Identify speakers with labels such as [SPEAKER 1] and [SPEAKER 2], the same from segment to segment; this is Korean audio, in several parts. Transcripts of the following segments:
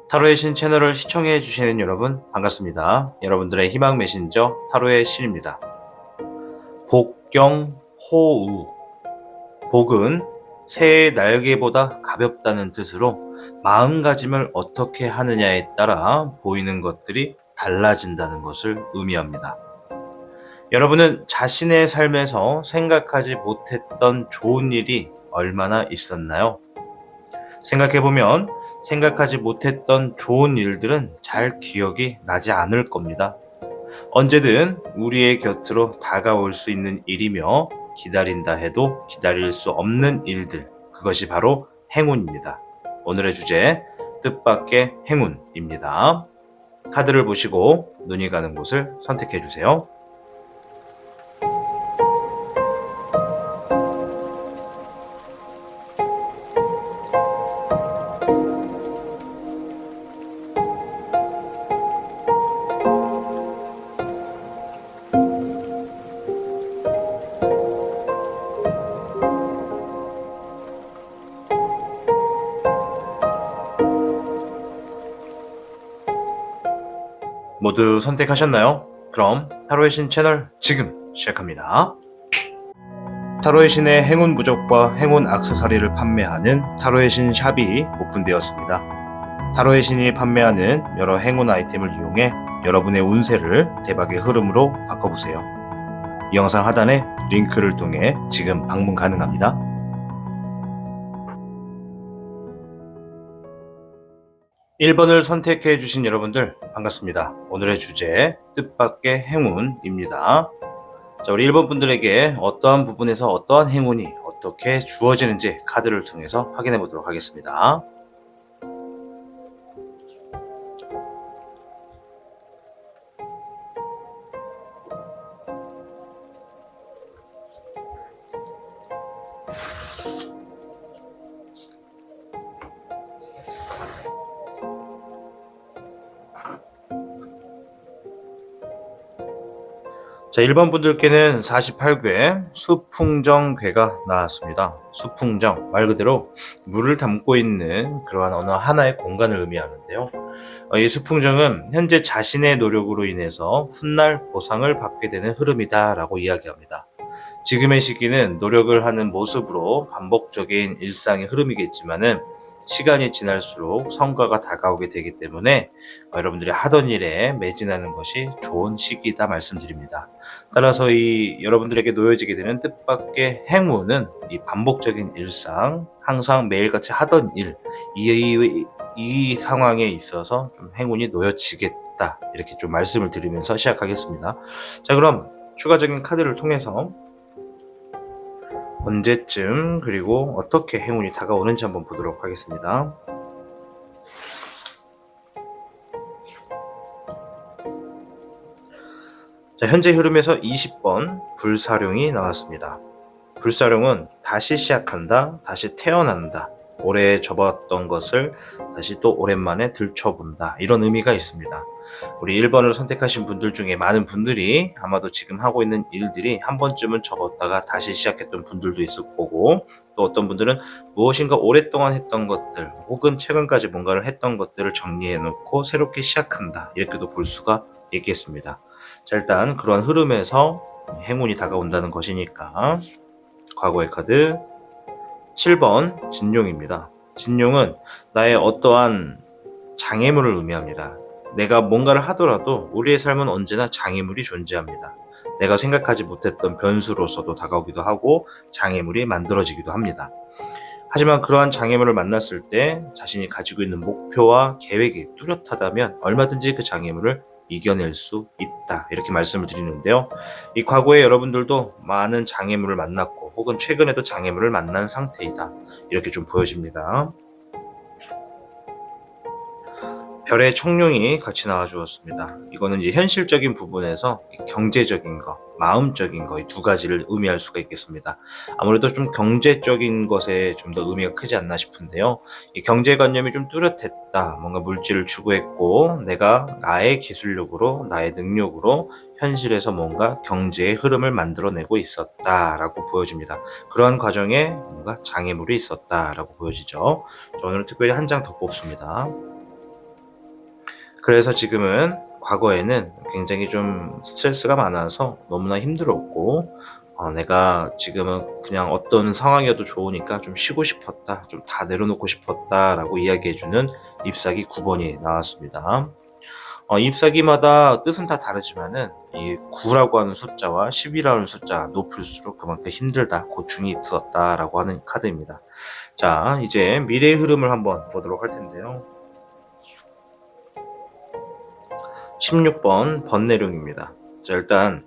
[SPEAKER 1] 타로의 신 채널을 시청해 주시는 여러분 반갑습니다. 여러분들의 희망 메신저 타로의 신입니다. 복경호우. 복은 새의 날개보다 가볍다는 뜻으로 마음가짐을 어떻게 하느냐에 따라 보이는 것들이 달라진다는 것을 의미합니다. 여러분은 자신의 삶에서 생각하지 못했던 좋은 일이 얼마나 있었나요? 생각해보면 생각하지 못했던 좋은 일들은 잘 기억이 나지 않을 겁니다. 언제든 우리의 곁으로 다가올 수 있는 일이며 기다린다 해도 기다릴 수 없는 일들, 그것이 바로 행운입니다. 오늘의 주제, 뜻밖의 행운입니다. 카드를 보시고 눈이 가는 곳을 선택해 주세요. 모두 선택하셨나요? 그럼 타로의 신 채널 지금 시작합니다. 타로의 신의 행운 부적과 행운 액세서리를 판매하는 타로의 신 샵이 오픈되었습니다. 타로의 신이 판매하는 여러 행운 아이템을 이용해 여러분의 운세를 대박의 흐름으로 바꿔보세요. 이 영상 하단에 링크를 통해 지금 방문 가능합니다. 1번을 선택해 주신 여러분들 반갑습니다. 오늘의 주제, 뜻밖의 행운입니다. 자, 우리 1번 분들에게 어떠한 부분에서 어떠한 행운이 어떻게 주어지는지 카드를 통해서 확인해 보도록 하겠습니다. 자, 1번 분들께는 48궤 수풍정궤가 나왔습니다. 수풍정, 말 그대로 물을 담고 있는 그러한 어느 하나의 공간을 의미하는데요. 이 수풍정은 현재 자신의 노력으로 인해서 훗날 보상을 받게 되는 흐름이다 라고 이야기합니다. 지금의 시기는 노력을 하는 모습으로 반복적인 일상의 흐름이겠지만은 시간이 지날수록 성과가 다가오게 되기 때문에 여러분들이 하던 일에 매진하는 것이 좋은 시기다 말씀드립니다. 따라서 이 여러분들에게 놓여지게 되는 뜻밖의 행운은 이 반복적인 일상, 항상 매일같이 하던 일, 이 상황에 있어서 좀 행운이 놓여지겠다, 이렇게 좀 말씀을 드리면서 시작하겠습니다. 자, 그럼 추가적인 카드를 통해서 언제쯤 그리고 어떻게 행운이 다가오는지 한번 보도록 하겠습니다. 자, 현재 흐름에서 20번 불사룡이 나왔습니다. 불사룡은 다시 시작한다, 다시 태어난다, 오래 접었던 것을 다시 또 오랜만에 들춰본다, 이런 의미가 있습니다. 우리 1번을 선택하신 분들 중에 많은 분들이 아마도 지금 하고 있는 일들이 한 번쯤은 접었다가 다시 시작했던 분들도 있을 거고, 또 어떤 분들은 무엇인가 오랫동안 했던 것들 혹은 최근까지 뭔가를 했던 것들을 정리해 놓고 새롭게 시작한다, 이렇게도 볼 수가 있겠습니다. 자, 일단 그런 흐름에서 행운이 다가온다는 것이니까 과거의 카드 7번 진룡입니다. 진룡은 나의 어떠한 장애물을 의미합니다. 내가 뭔가를 하더라도 우리의 삶은 언제나 장애물이 존재합니다. 내가 생각하지 못했던 변수로서도 다가오기도 하고 장애물이 만들어지기도 합니다. 하지만 그러한 장애물을 만났을 때 자신이 가지고 있는 목표와 계획이 뚜렷하다면 얼마든지 그 장애물을 이겨낼 수 있다, 이렇게 말씀을 드리는데요. 이 과거에 여러분들도 많은 장애물을 만났고 혹은 최근에도 장애물을 만난 상태이다, 이렇게 좀 보여집니다. 별의 청룡이 같이 나와주었습니다. 이거는 이제 현실적인 부분에서 경제적인 거, 마음적인 거, 이 두 가지를 의미할 수가 있겠습니다. 아무래도 좀 경제적인 것에 좀 더 의미가 크지 않나 싶은데요. 이 경제관념이 좀 뚜렷했다, 뭔가 물질을 추구했고 내가 나의 기술력으로, 나의 능력으로 현실에서 뭔가 경제의 흐름을 만들어내고 있었다라고 보여집니다. 그러한 과정에 뭔가 장애물이 있었다라고 보여지죠. 오늘은 특별히 한 장 더 뽑습니다. 그래서 지금은 과거에는 굉장히 좀 스트레스가 많아서 너무나 힘들었고 내가 지금은 그냥 어떤 상황이어도 좋으니까 좀 쉬고 싶었다. 좀 다 내려놓고 싶었다라고 이야기해 주는 잎사귀 9번이 나왔습니다. 잎사귀마다 뜻은 다 다르지만은 이 9라고 하는 숫자와 10이라는 숫자 높을수록 그만큼 힘들다, 고충이 있었다라고 하는 카드입니다. 자, 이제 미래의 흐름을 한번 보도록 할 텐데요. 16번 번내룡입니다. 자, 일단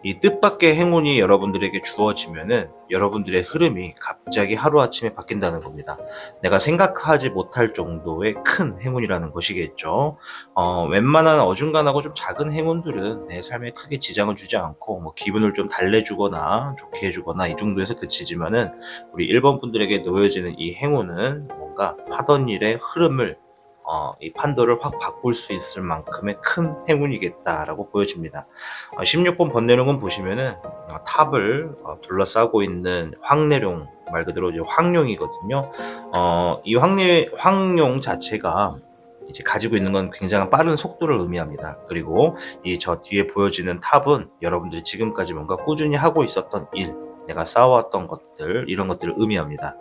[SPEAKER 1] 이 뜻밖의 행운이 여러분들에게 주어지면은 여러분들의 흐름이 갑자기 하루아침에 바뀐다는 겁니다. 내가 생각하지 못할 정도의 큰 행운이라는 것이겠죠. 웬만한 어중간하고 좀 작은 행운들은 내 삶에 크게 지장을 주지 않고 뭐 기분을 좀 달래주거나 좋게 해주거나 이 정도에서 그치지만은 우리 1번 분들에게 놓여지는 이 행운은 뭔가 하던 일의 흐름을 이 판도를 확 바꿀 수 있을 만큼의 큰 행운이겠다라고 보여집니다. 16번 번내룡은 보시면은 탑을 둘러싸고 있는 황내룡, 말 그대로 이제 황룡이거든요. 이 황룡 자체가 이제 가지고 있는 건 굉장한 빠른 속도를 의미합니다. 그리고 이 저 뒤에 보여지는 탑은 여러분들이 지금까지 뭔가 꾸준히 하고 있었던 일, 내가 쌓아왔던 것들, 이런 것들을 의미합니다.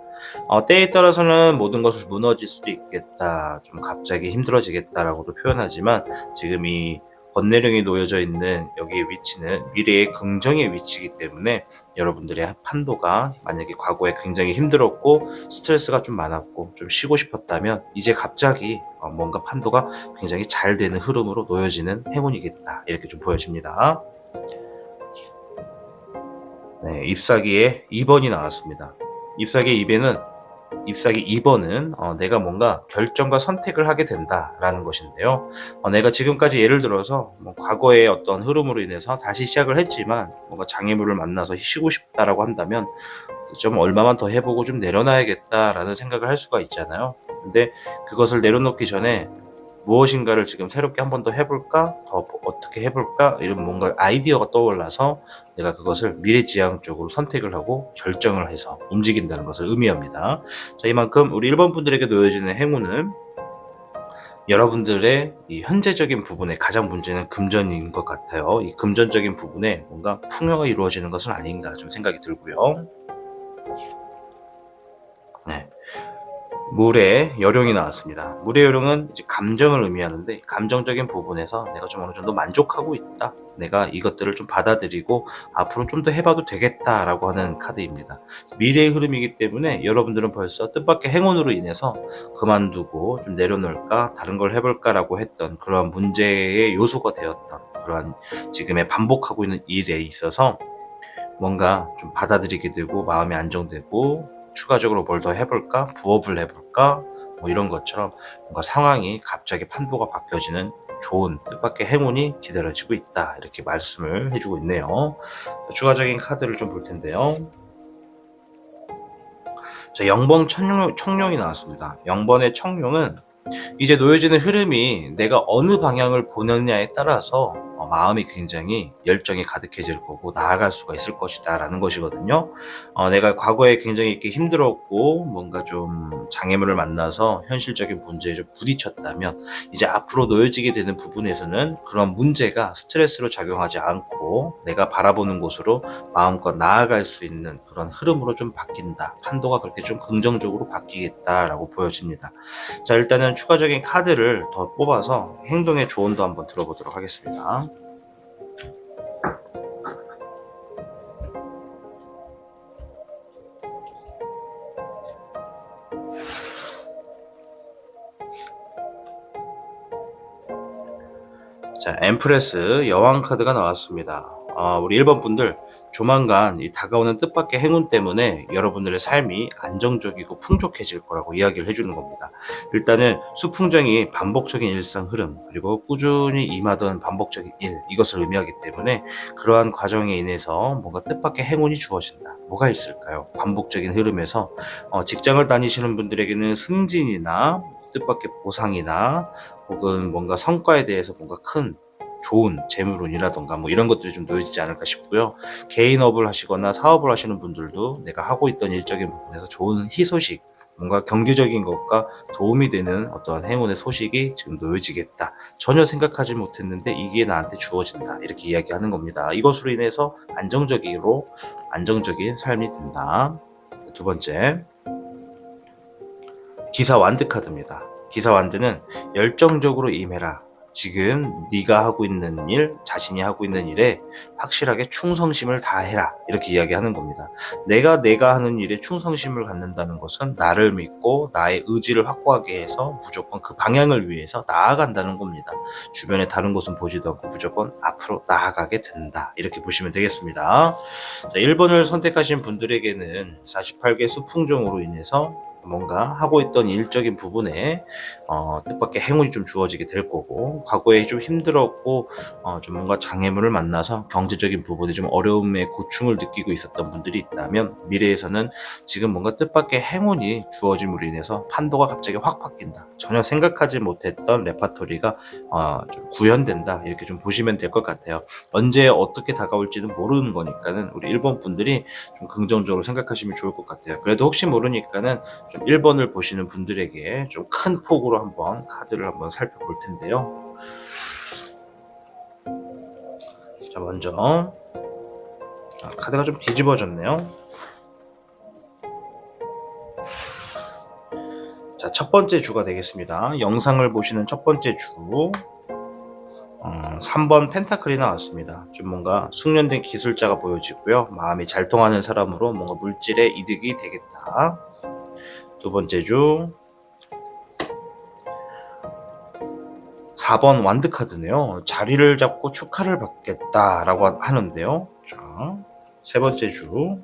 [SPEAKER 1] 때에 따라서는 모든 것이 무너질 수도 있겠다, 좀 갑자기 힘들어지겠다라고도 표현하지만 지금 이 번뇌령이 놓여져 있는 여기의 위치는 미래의 긍정의 위치이기 때문에 여러분들의 판도가 만약에 과거에 굉장히 힘들었고 스트레스가 좀 많았고 좀 쉬고 싶었다면 이제 갑자기 뭔가 판도가 굉장히 잘 되는 흐름으로 놓여지는 행운이겠다, 이렇게 좀 보여집니다. 네, 잎사귀의 2번이 나왔습니다. 잎사귀의 2번은 내가 뭔가 결정과 선택을 하게 된다라는 것인데요. 내가 지금까지 예를 들어서 뭐 과거의 어떤 흐름으로 인해서 다시 시작을 했지만 뭔가 장애물을 만나서 쉬고 싶다라고 한다면 좀 얼마만 더 해보고 좀 내려놔야겠다라는 생각을 할 수가 있잖아요. 근데 그것을 내려놓기 전에 무엇인가를 지금 새롭게 한 번 더 해볼까? 더 어떻게 해볼까? 이런 뭔가 아이디어가 떠올라서 내가 그것을 미래지향적으로 선택을 하고 결정을 해서 움직인다는 것을 의미합니다. 자, 이만큼 우리 1번 분들에게 놓여지는 행운은 여러분들의 이 현재적인 부분에 가장 문제는 금전인 것 같아요. 이 금전적인 부분에 뭔가 풍요가 이루어지는 것은 아닌가 좀 생각이 들고요. 네. 물의 여룡이 나왔습니다. 물의 여룡은 이제 감정을 의미하는데 감정적인 부분에서 내가 좀 어느 정도 만족하고 있다, 내가 이것들을 좀 받아들이고 앞으로 좀 더 해봐도 되겠다라고 하는 카드입니다. 미래의 흐름이기 때문에 여러분들은 벌써 뜻밖의 행운으로 인해서 그만두고 좀 내려놓을까, 다른 걸 해볼까라고 했던 그러한 문제의 요소가 되었던 그러한 지금의 반복하고 있는 일에 있어서 뭔가 좀 받아들이게 되고 마음이 안정되고 추가적으로 뭘 더 해볼까? 부업을 해볼까? 뭐 이런 것처럼 뭔가 상황이 갑자기 판도가 바뀌어지는 좋은 뜻밖의 행운이 기다려지고 있다, 이렇게 말씀을 해주고 있네요. 추가적인 카드를 좀 볼 텐데요. 자, 0번 청룡이 나왔습니다. 0번의 청룡은 이제 놓여지는 흐름이 내가 어느 방향을 보느냐에 따라서 마음이 굉장히 열정이 가득해질 거고 나아갈 수가 있을 것이다 라는 것이거든요. 내가 과거에 굉장히 이렇게 힘들었고 뭔가 좀 장애물을 만나서 현실적인 문제에 좀 부딪혔다면 이제 앞으로 놓여지게 되는 부분에서는 그런 문제가 스트레스로 작용하지 않고 내가 바라보는 곳으로 마음껏 나아갈 수 있는 그런 흐름으로 좀 바뀐다, 판도가 그렇게 좀 긍정적으로 바뀌겠다라고 보여집니다. 자, 일단은 추가적인 카드를 더 뽑아서 행동의 조언도 한번 들어보도록 하겠습니다. 자, 엠프레스 여왕 카드가 나왔습니다. 우리 1번 분들 조만간 이 다가오는 뜻밖의 행운 때문에 여러분들의 삶이 안정적이고 풍족해질 거라고 이야기를 해주는 겁니다. 일단은 수풍정이 반복적인 일상 흐름, 그리고 꾸준히 임하던 반복적인 일, 이것을 의미하기 때문에 그러한 과정에 인해서 뭔가 뜻밖의 행운이 주어진다. 뭐가 있을까요? 반복적인 흐름에서 직장을 다니시는 분들에게는 승진이나 뜻밖의 보상이나 혹은 뭔가 성과에 대해서 뭔가 큰 좋은 재물운이라던가 뭐 이런 것들이 좀 놓여지지 않을까 싶고요. 개인업을 하시거나 사업을 하시는 분들도 내가 하고 있던 일적인 부분에서 좋은 희소식, 뭔가 경제적인 것과 도움이 되는 어떠한 행운의 소식이 지금 놓여지겠다. 전혀 생각하지 못했는데 이게 나한테 주어진다. 이렇게 이야기하는 겁니다. 이것으로 인해서 안정적인 삶이 된다. 두 번째, 기사 완드 카드입니다. 기사 완드는 열정적으로 임해라. 지금 네가 하고 있는 일, 자신이 하고 있는 일에 확실하게 충성심을 다해라. 이렇게 이야기하는 겁니다. 내가 하는 일에 충성심을 갖는다는 것은 나를 믿고 나의 의지를 확고하게 해서 무조건 그 방향을 위해서 나아간다는 겁니다. 주변에 다른 것은 보지도 않고 무조건 앞으로 나아가게 된다. 이렇게 보시면 되겠습니다. 자, 1번을 선택하신 분들에게는 48개 수풍종으로 인해서 뭔가 하고 있던 일적인 부분에 뜻밖의 행운이 좀 주어지게 될 거고, 과거에 좀 힘들었고 좀 뭔가 장애물을 만나서 경제적인 부분에 좀 어려움의 고충을 느끼고 있었던 분들이 있다면, 미래에서는 지금 뭔가 뜻밖의 행운이 주어짐으로 인해서 판도가 갑자기 확 바뀐다. 전혀 생각하지 못했던 레파토리가 좀 구현된다. 이렇게 좀 보시면 될 것 같아요. 언제 어떻게 다가올지는 모르는 거니까는 우리 1번 분들이 좀 긍정적으로 생각하시면 좋을 것 같아요. 그래도 혹시 모르니까는 좀 1번을 보시는 분들에게 좀 큰 폭으로 한번 카드를 한번 살펴볼 텐데요. 자, 먼저 카드가 좀 뒤집어졌네요. 자, 첫 번째 주가 되겠습니다. 영상을 보시는 첫 번째 주 3번 펜타클이 나왔습니다. 좀 뭔가 숙련된 기술자가 보여지고요. 마음이 잘 통하는 사람으로 뭔가 물질의 이득이 되겠다. 두 번째 주 4번 완드 카드네요. 자리를 잡고 축하를 받겠다라고 하는데요. 자, 세 번째 주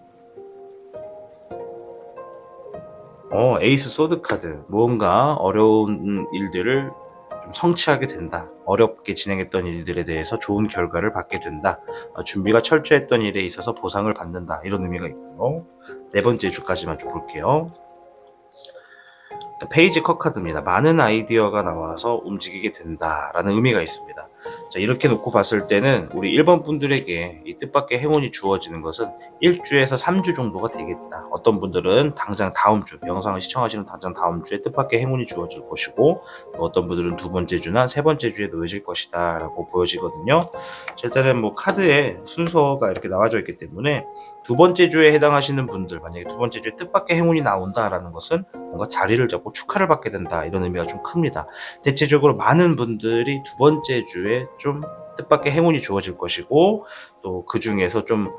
[SPEAKER 1] 에이스 소드 카드. 무언가 어려운 일들을 좀 성취하게 된다. 어렵게 진행했던 일들에 대해서 좋은 결과를 받게 된다. 준비가 철저했던 일에 있어서 보상을 받는다. 이런 의미가 있고요. 네 번째 주까지만 좀 볼게요. 페이지 컷 카드입니다. 많은 아이디어가 나와서 움직이게 된다라는 의미가 있습니다. 자, 이렇게 놓고 봤을 때는 우리 1번 분들에게 이 뜻밖의 행운이 주어지는 것은 1주에서 3주 정도가 되겠다. 어떤 분들은 당장 다음 주, 영상을 시청하시는 당장 다음 주에 뜻밖의 행운이 주어질 것이고, 또 어떤 분들은 두 번째 주나 세 번째 주에 놓여질 것이다 라고 보여지거든요. 자, 일단은 뭐 카드에 순서가 이렇게 나와져 있기 때문에 두 번째 주에 해당하시는 분들, 만약에 두 번째 주에 뜻밖의 행운이 나온다라는 것은 뭔가 자리를 잡고 축하를 받게 된다, 이런 의미가 좀 큽니다. 대체적으로 많은 분들이 두 번째 주에 좀 뜻밖의 행운이 주어질 것이고, 또 그 중에서 좀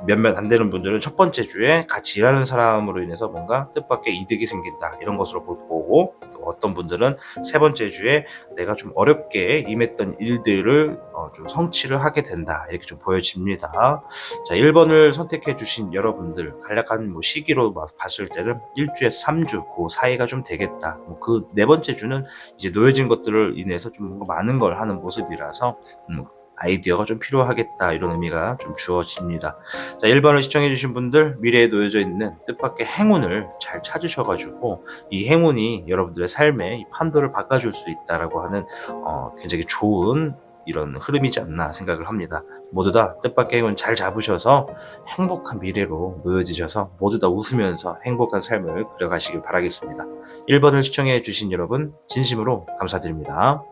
[SPEAKER 1] 몇몇 안 되는 분들은 첫 번째 주에 같이 일하는 사람으로 인해서 뭔가 뜻밖의 이득이 생긴다, 이런 것으로 볼 거고, 또 어떤 분들은 세 번째 주에 내가 좀 어렵게 임했던 일들을 좀 성취를 하게 된다, 이렇게 좀 보여집니다. 자, 1번을 선택해 주신 여러분들, 간략한 뭐 시기로 봤을 때는 1주에서 3주 그 사이가 좀 되겠다. 그 네 번째 주는 이제 놓여진 것들을 인해서 좀 뭔가 많은 걸 하는 모습이라서 아이디어가 좀 필요하겠다, 이런 의미가 좀 주어집니다. 자, 1번을 시청해주신 분들, 미래에 놓여져 있는 뜻밖의 행운을 잘 찾으셔가지고 이 행운이 여러분들의 삶에 이 판도를 바꿔줄 수 있다라고 하는 굉장히 좋은 이런 흐름이지 않나 생각을 합니다. 모두 다 뜻밖의 행운 잘 잡으셔서 행복한 미래로 놓여지셔서 모두 다 웃으면서 행복한 삶을 그려가시길 바라겠습니다. 1번을 시청해주신 여러분, 진심으로 감사드립니다.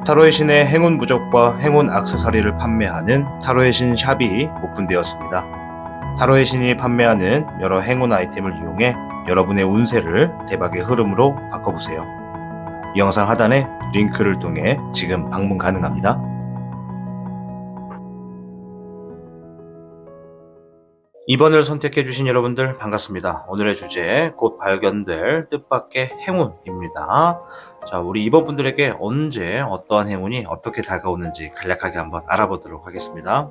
[SPEAKER 1] 타로의 신의 행운 부적과 행운 액세서리를 판매하는 타로의 신 샵이 오픈되었습니다. 타로의 신이 판매하는 여러 행운 아이템을 이용해 여러분의 운세를 대박의 흐름으로 바꿔보세요. 이 영상 하단에 링크를 통해 지금 방문 가능합니다. 2번을 선택해주신 여러분들 반갑습니다. 오늘의 주제, 곧 발견될 뜻밖의 행운입니다. 자, 우리 2번 분들에게 언제 어떠한 행운이 어떻게 다가오는지 간략하게 한번 알아보도록 하겠습니다.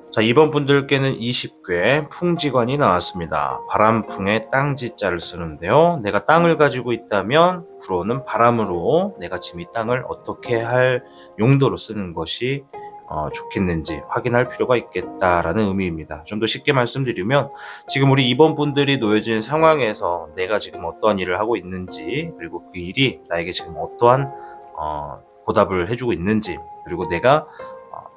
[SPEAKER 1] 자, 2번 분들께는 20괴 풍지관이 나왔습니다. 바람풍에 땅지자를 쓰는데요. 내가 땅을 가지고 있다면 불어오는 바람으로 내가 지금 이 땅을 어떻게 할 용도로 쓰는 것이 좋겠는지 확인할 필요가 있겠다라는 의미입니다. 좀 더 쉽게 말씀드리면 지금 우리 2번 분들이 놓여진 상황에서 내가 지금 어떠한 일을 하고 있는지, 그리고 그 일이 나에게 지금 어떠한 보답을 해주고 있는지, 그리고 내가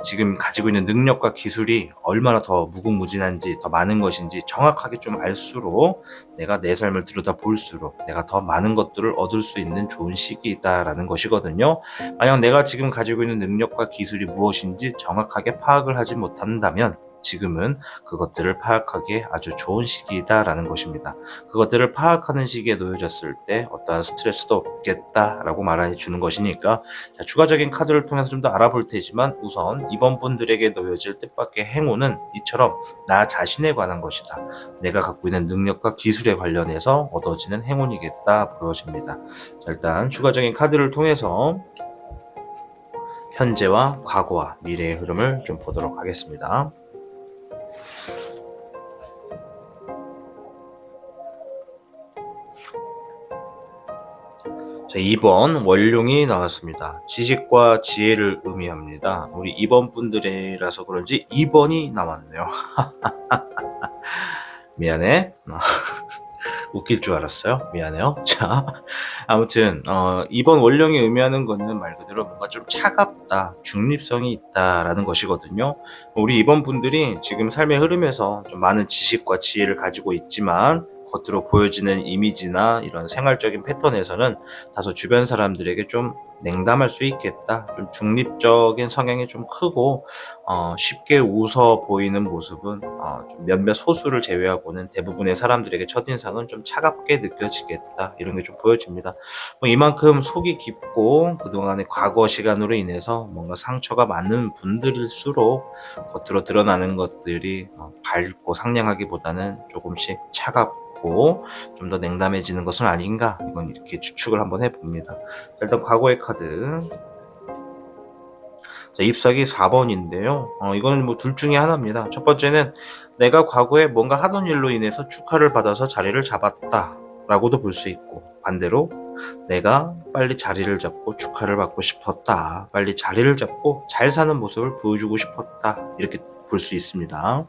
[SPEAKER 1] 지금 가지고 있는 능력과 기술이 얼마나 더 무궁무진한지, 더 많은 것인지 정확하게 좀 알수록 내가 내 삶을 들여다 볼수록 내가 더 많은 것들을 얻을 수 있는 좋은 시기이다라는 것이거든요. 만약 내가 지금 가지고 있는 능력과 기술이 무엇인지 정확하게 파악을 하지 못한다면 지금은 그것들을 파악하기에 아주 좋은 시기이다라는 것입니다. 그것들을 파악하는 시기에 놓여졌을 때 어떠한 스트레스도 없겠다라고 말해 주는 것이니까, 자, 추가적인 카드를 통해서 좀 더 알아볼 테지만 우선 이번 분들에게 놓여질 뜻밖의 행운은 이처럼 나 자신에 관한 것이다. 내가 갖고 있는 능력과 기술에 관련해서 얻어지는 행운이겠다 보여집니다. 자, 일단 추가적인 카드를 통해서 현재와 과거와 미래의 흐름을 좀 보도록 하겠습니다. 자, 2번 원룡이 나왔습니다. 지식과 지혜를 의미합니다. 우리 2번 분들이라서 그런지 2번이 나왔네요. 미안해. 웃길 줄 알았어요. 미안해요. 자, 아무튼 2번 원령이 의미하는 거는 말 그대로 뭔가 좀 차갑다, 중립성이 있다라는 것이거든요. 우리 2번 분들이 지금 삶의 흐름에서 좀 많은 지식과 지혜를 가지고 있지만 겉으로 보여지는 이미지나 이런 생활적인 패턴에서는 다소 주변 사람들에게 좀 냉담할 수 있겠다. 좀 중립적인 성향이 좀 크고 쉽게 웃어 보이는 모습은 좀 몇몇 소수를 제외하고는 대부분의 사람들에게 첫인상은 좀 차갑게 느껴지겠다. 이런 게 좀 보여집니다. 이만큼 속이 깊고 그동안의 과거 시간으로 인해서 뭔가 상처가 많은 분들일수록 겉으로 드러나는 것들이 밝고 상냥하기보다는 조금씩 차갑고 좀 더 냉담해지는 것은 아닌가, 이건 이렇게 추측을 한번 해봅니다. 자, 일단 과거의 카드, 자, 잎사귀 4번인데요. 이거는 뭐 둘 중에 하나입니다. 첫 번째는 내가 과거에 뭔가 하던 일로 인해서 축하를 받아서 자리를 잡았다 라고도 볼 수 있고, 반대로 내가 빨리 자리를 잡고 축하를 받고 싶었다, 빨리 자리를 잡고 잘 사는 모습을 보여주고 싶었다, 이렇게 볼 수 있습니다.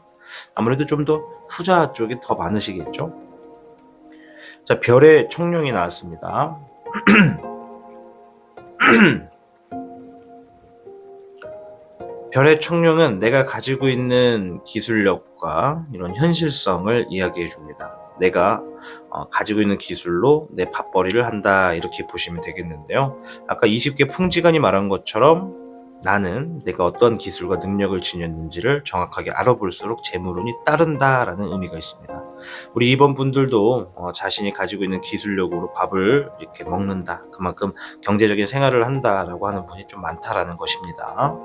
[SPEAKER 1] 아무래도 좀 더 후자 쪽이 더 많으시겠죠. 자, 별의 청룡이 나왔습니다. 별의 청룡은 내가 가지고 있는 기술력과 이런 현실성을 이야기해 줍니다. 내가 가지고 있는 기술로 내 밥벌이를 한다, 이렇게 보시면 되겠는데요. 아까 20개 풍지간이 말한 것처럼 나는 내가 어떤 기술과 능력을 지녔는지를 정확하게 알아볼수록 재물운이 따른다라는 의미가 있습니다. 우리 2번 분들도 자신이 가지고 있는 기술력으로 밥을 이렇게 먹는다, 그만큼 경제적인 생활을 한다라고 하는 분이 좀 많다라는 것입니다.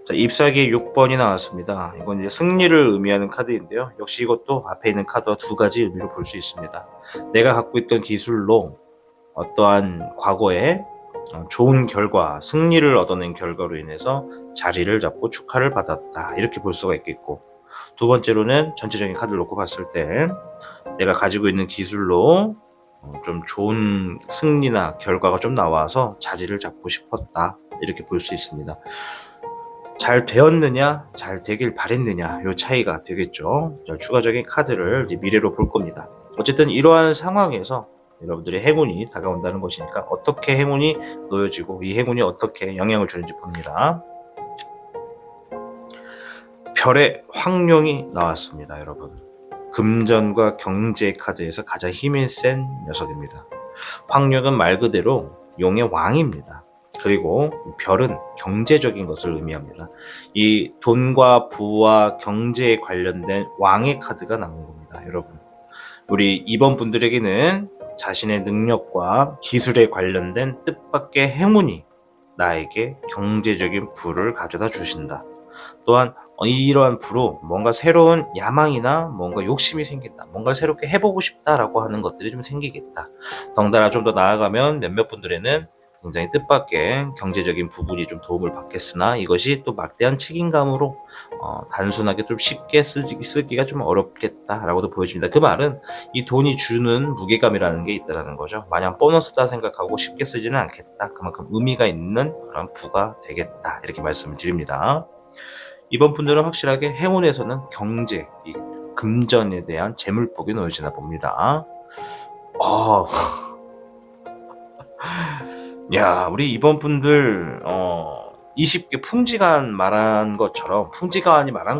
[SPEAKER 1] 자, 잎사귀 6번이 나왔습니다. 이건 이제 승리를 의미하는 카드인데요. 역시 이것도 앞에 있는 카드와 두 가지 의미로 볼 수 있습니다. 내가 갖고 있던 기술로 어떠한 과거에 좋은 결과, 승리를 얻어낸 결과로 인해서 자리를 잡고 축하를 받았다, 이렇게 볼 수가 있겠고, 두 번째로는 전체적인 카드를 놓고 봤을 때 내가 가지고 있는 기술로 좀 좋은 승리나 결과가 좀 나와서 자리를 잡고 싶었다, 이렇게 볼 수 있습니다. 잘 되었느냐, 잘 되길 바랬느냐, 요 차이가 되겠죠. 추가적인 카드를 이제 미래로 볼 겁니다. 어쨌든 이러한 상황에서 여러분들의 행운이 다가온다는 것이니까 어떻게 행운이 놓여지고 이 행운이 어떻게 영향을 주는지 봅니다. 별의 황룡이 나왔습니다, 여러분. 금전과 경제 카드에서 가장 힘이 센 녀석입니다. 황룡은 말 그대로 용의 왕입니다. 그리고 별은 경제적인 것을 의미합니다. 이 돈과 부와 경제에 관련된 왕의 카드가 나온 겁니다, 여러분. 우리 2번 분들에게는 자신의 능력과 기술에 관련된 뜻밖의 행운이 나에게 경제적인 부를 가져다 주신다. 또한 이러한 부로 뭔가 새로운 야망이나 뭔가 욕심이 생긴다, 뭔가 새롭게 해보고 싶다라고 하는 것들이 좀 생기겠다. 덩달아 좀 더 나아가면 몇몇 분들에는 굉장히 뜻밖의 경제적인 부분이 좀 도움을 받겠으나 이것이 또 막대한 책임감으로 단순하게 좀 쉽게 쓰기가 좀 어렵겠다라고도 보여집니다. 그 말은 이 돈이 주는 무게감이라는 게 있다라는 거죠. 마냥 보너스다 생각하고 쉽게 쓰지는 않겠다. 그만큼 의미가 있는 그런 부가 되겠다. 이렇게 말씀을 드립니다. 이번 분들은 확실하게 행운에서는 경제, 이 금전에 대한 재물복이 놓여지나 봅니다. 야, 우리 이번 분들 20개 풍지가안이 말한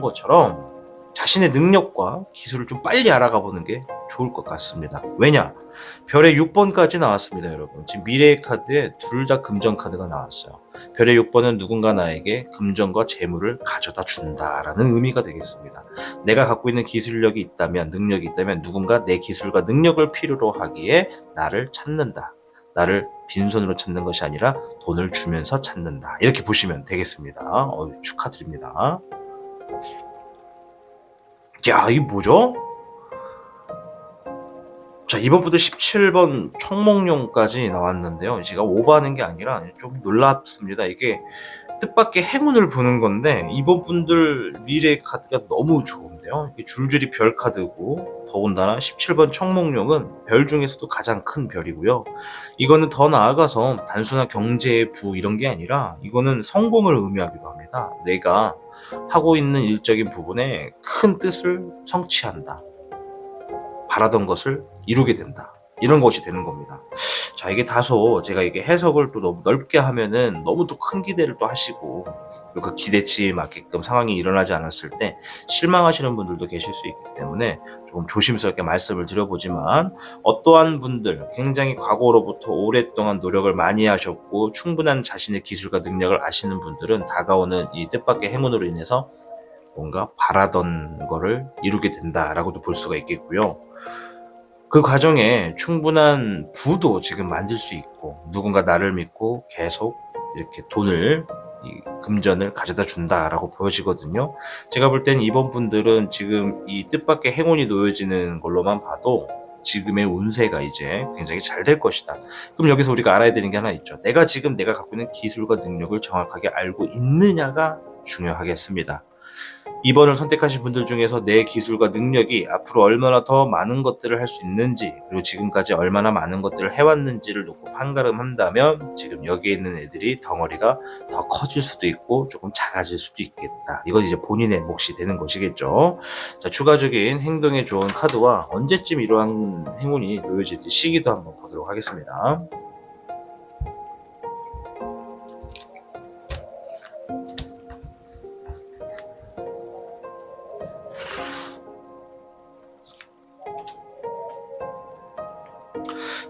[SPEAKER 1] 것처럼 자신의 능력과 기술을 좀 빨리 알아가 보는 게 좋을 것 같습니다. 왜냐? 별의 6번까지 나왔습니다, 여러분. 지금 미래의 카드에 둘 다 금전 카드가 나왔어요. 별의 6번은 누군가 나에게 금전과 재물을 가져다 준다라는 의미가 되겠습니다. 내가 갖고 있는 기술력이 있다면, 능력이 있다면 누군가 내 기술과 능력을 필요로 하기에 나를 찾는다. 나를 빈손으로 찾는 것이 아니라 돈을 주면서 찾는다. 이렇게 보시면 되겠습니다. 축하드립니다. 야, 이게 뭐죠? 자, 이번 부도 17번 청몽룡까지 나왔는데요. 제가 오버하는 게 아니라 좀 놀랍습니다. 이게 뜻밖의 행운을 보는 건데 이번 분들 미래 카드가 너무 좋은데요. 이게 줄줄이 별 카드고 더군다나 17번 청몽룡은 별 중에서도 가장 큰 별이고요. 이거는 더 나아가서 단순한 경제의 부 이런 게 아니라 이거는 성공을 의미하기도 합니다. 내가 하고 있는 일적인 부분에 큰 뜻을 성취한다. 바라던 것을 이루게 된다. 이런 것이 되는 겁니다. 자, 이게 다소 제가 이게 해석을 또 너무 넓게 하면은 너무 또 큰 기대를 또 하시고 그 기대치에 맞게끔 상황이 일어나지 않았을 때 실망하시는 분들도 계실 수 있기 때문에 조금 조심스럽게 말씀을 드려보지만 어떠한 분들 굉장히 과거로부터 오랫동안 노력을 많이 하셨고 충분한 자신의 기술과 능력을 아시는 분들은 다가오는 이 뜻밖의 행운으로 인해서 뭔가 바라던 거를 이루게 된다라고도 볼 수가 있겠고요. 그 과정에 충분한 부도 지금 만들 수 있고 누군가 나를 믿고 계속 이렇게 돈을 금전을 가져다 준다라고 보여지거든요. 제가 볼 땐 이번 분들은 지금 이 뜻밖의 행운이 놓여지는 걸로만 봐도 지금의 운세가 이제 굉장히 잘 될 것이다. 그럼 여기서 우리가 알아야 되는 게 하나 있죠. 내가 갖고 있는 기술과 능력을 정확하게 알고 있느냐가 중요하겠습니다. 2번을 선택하신 분들 중에서 내 기술과 능력이 앞으로 얼마나 더 많은 것들을 할 수 있는지 그리고 지금까지 얼마나 많은 것들을 해왔는지를 놓고 판가름한다면 지금 여기에 있는 애들이 덩어리가 더 커질 수도 있고 조금 작아질 수도 있겠다. 이건 이제 본인의 몫이 되는 것이겠죠. 자, 추가적인 행동에 좋은 카드와 언제쯤 이러한 행운이 놓여질지 시기도 한번 보도록 하겠습니다.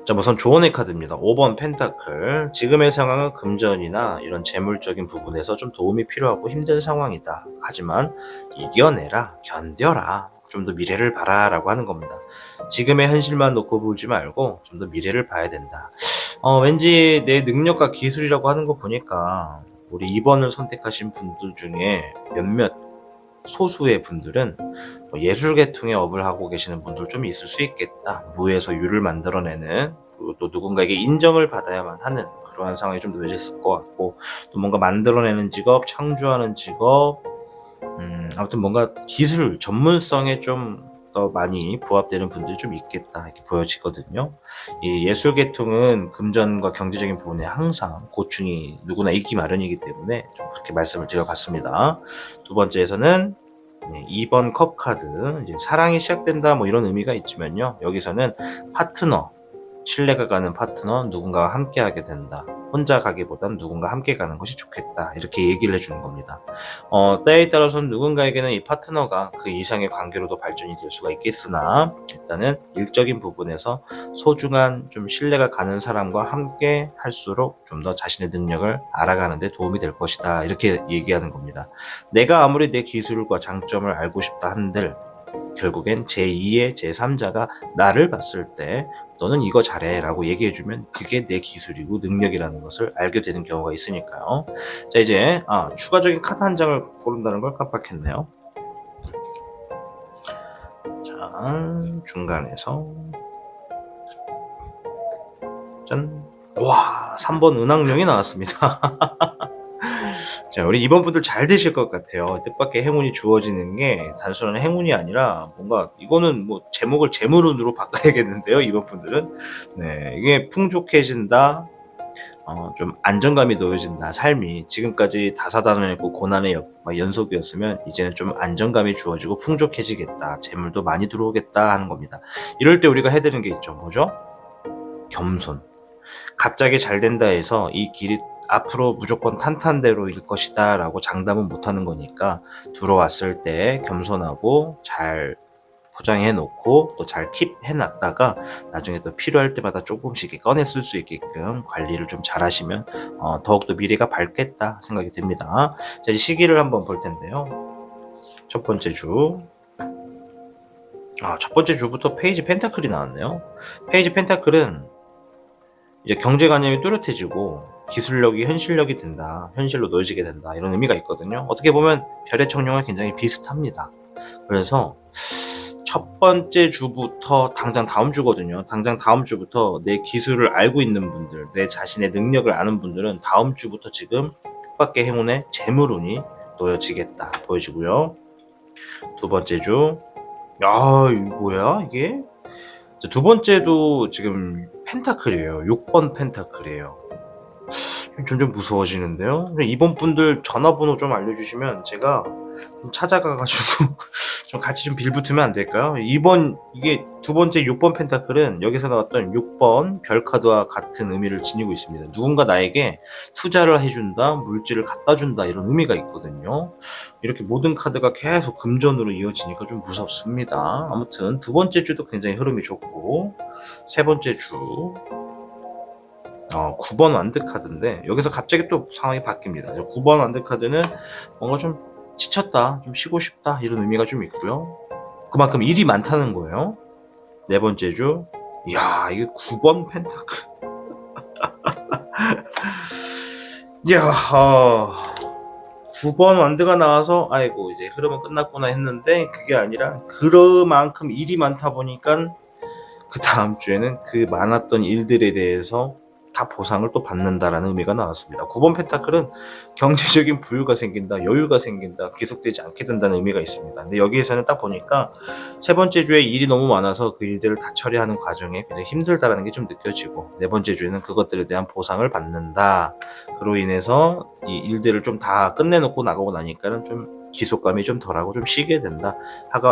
[SPEAKER 1] 자, 우선 조언의 카드입니다. 5번 펜타클. 지금의 상황은 금전이나 이런 재물적인 부분에서 좀 도움이 필요하고 힘든 상황이다. 하지만 이겨내라, 견뎌라. 좀 더 미래를 봐라라고 하는 겁니다. 지금의 현실만 놓고 보지 말고 좀 더 미래를 봐야 된다. 왠지 내 능력과 기술이라고 하는 거 보니까 우리 2번을 선택하신 분들 중에 몇몇 소수의 분들은 예술계통의 업을 하고 계시는 분들 좀 있을 수 있겠다. 무에서 유를 만들어내는 그리고 또 누군가에게 인정을 받아야만 하는 그러한 상황이 좀 놓여졌을 것 같고 또 뭔가 만들어내는 직업, 창조하는 직업 아무튼 뭔가 기술 전문성에 좀 더 많이 부합되는 분들이 좀 있겠다 이렇게 보여지거든요. 이 예술계통은 금전과 경제적인 부분에 항상 고충이 누구나 있기 마련이기 때문에 좀 그렇게 말씀을 드려봤습니다. 두 번째에서는 2번 컵 카드, 이제 사랑이 시작된다 뭐 이런 의미가 있지만요. 여기서는 파트너, 신뢰가 가는 파트너, 누군가와 함께 하게 된다. 혼자 가기보단 누군가 함께 가는 것이 좋겠다. 이렇게 얘기를 해주는 겁니다. 때에 따라서는 누군가에게는 이 파트너가 그 이상의 관계로도 발전이 될 수가 있겠으나 일단은 일적인 부분에서 소중한 좀 신뢰가 가는 사람과 함께 할수록 좀 더 자신의 능력을 알아가는 데 도움이 될 것이다. 이렇게 얘기하는 겁니다. 내가 아무리 내 기술과 장점을 알고 싶다 한들 결국엔 제2의 제3자가 나를 봤을 때 너는 이거 잘해 라고 얘기해주면 그게 내 기술이고 능력이라는 것을 알게 되는 경우가 있으니까요. 자, 이제 추가적인 카드 한 장을 고른다는 걸 깜빡했네요. 자, 중간에서 짠. 와, 3번 은왕룡이 나왔습니다. 자, 우리 이번 분들 잘 되실 것 같아요. 뜻밖의 행운이 주어지는 게 단순한 행운이 아니라 뭔가 이거는 뭐 제목을 재물운으로 바꿔야겠는데요. 이번 분들은 네, 이게 풍족해진다. 좀 안정감이 놓여진다. 삶이 지금까지 다사다난했고 고난의 연속이었으면 이제는 좀 안정감이 주어지고 풍족해지겠다. 재물도 많이 들어오겠다 하는 겁니다. 이럴 때 우리가 해야 되는 게 있죠. 뭐죠? 겸손. 갑자기 잘 된다 해서 이 길이 앞으로 무조건 탄탄대로일 것이다 라고 장담은 못하는 거니까 들어왔을 때 겸손하고 잘 포장해 놓고 또 잘 킵해 놨다가 나중에 또 필요할 때마다 조금씩 꺼내 쓸 수 있게끔 관리를 좀 잘 하시면 더욱더 미래가 밝겠다 생각이 듭니다. 자, 이제 시기를 한번 볼 텐데요. 첫 번째 주. 첫 번째 주부터 페이지 펜타클이 나왔네요. 페이지 펜타클은 이제 경제관념이 뚜렷해지고 기술력이 현실력이 된다. 현실로 놓여지게 된다. 이런 의미가 있거든요. 어떻게 보면 별의 청룡과 굉장히 비슷합니다. 그래서 첫 번째 주부터 당장 다음 주거든요. 당장 다음 주부터 내 기술을 알고 있는 분들, 내 자신의 능력을 아는 분들은 다음 주부터 지금 뜻밖의 행운의 재물운이 놓여지겠다 보여지고요. 두 번째 주. 이거 뭐야 이게? 두 번째도 지금 펜타클이에요. 6번 펜타클이에요. 점점 무서워지는데요. 이번 분들 전화번호 좀 알려주시면 제가 좀 찾아가가지고 좀 같이 좀 빌붙으면 안 될까요? 이게 두 번째 6번 펜타클은 여기서 나왔던 6번 별카드와 같은 의미를 지니고 있습니다. 누군가 나에게 투자를 해준다, 물질을 갖다 준다 이런 의미가 있거든요. 이렇게 모든 카드가 계속 금전으로 이어지니까 좀 무섭습니다. 아무튼 두 번째 주도 굉장히 흐름이 좋고 세 번째 주 9번 완드 카드인데 여기서 갑자기 또 상황이 바뀝니다. 9번 완드 카드는 뭔가 좀 지쳤다, 좀 쉬고 싶다 이런 의미가 좀 있고요. 그만큼 일이 많다는 거예요. 네 번째 주. 이야, 이게 9번 펜타클. 이야, 9번 완드가 나와서 아이고 이제 흐름은 끝났구나 했는데 그게 아니라 그만큼 일이 많다 보니까 그 다음 주에는 그 많았던 일들에 대해서 다 보상을 또 받는다라는 의미가 나왔습니다. 9번 펜타클은 경제적인 부유가 생긴다, 여유가 생긴다, 계속되지 않게 된다는 의미가 있습니다. 근데 여기에서는 딱 보니까 세 번째 주에 일이 너무 많아서 그 일들을 다 처리하는 과정에 굉장히 힘들다라는 게 좀 느껴지고 네 번째 주에는 그것들에 대한 보상을 받는다. 그로 인해서 이 일들을 좀 다 끝내놓고 나가고 나니까는 좀 기속감이 좀 덜하고 좀 쉬게 된다.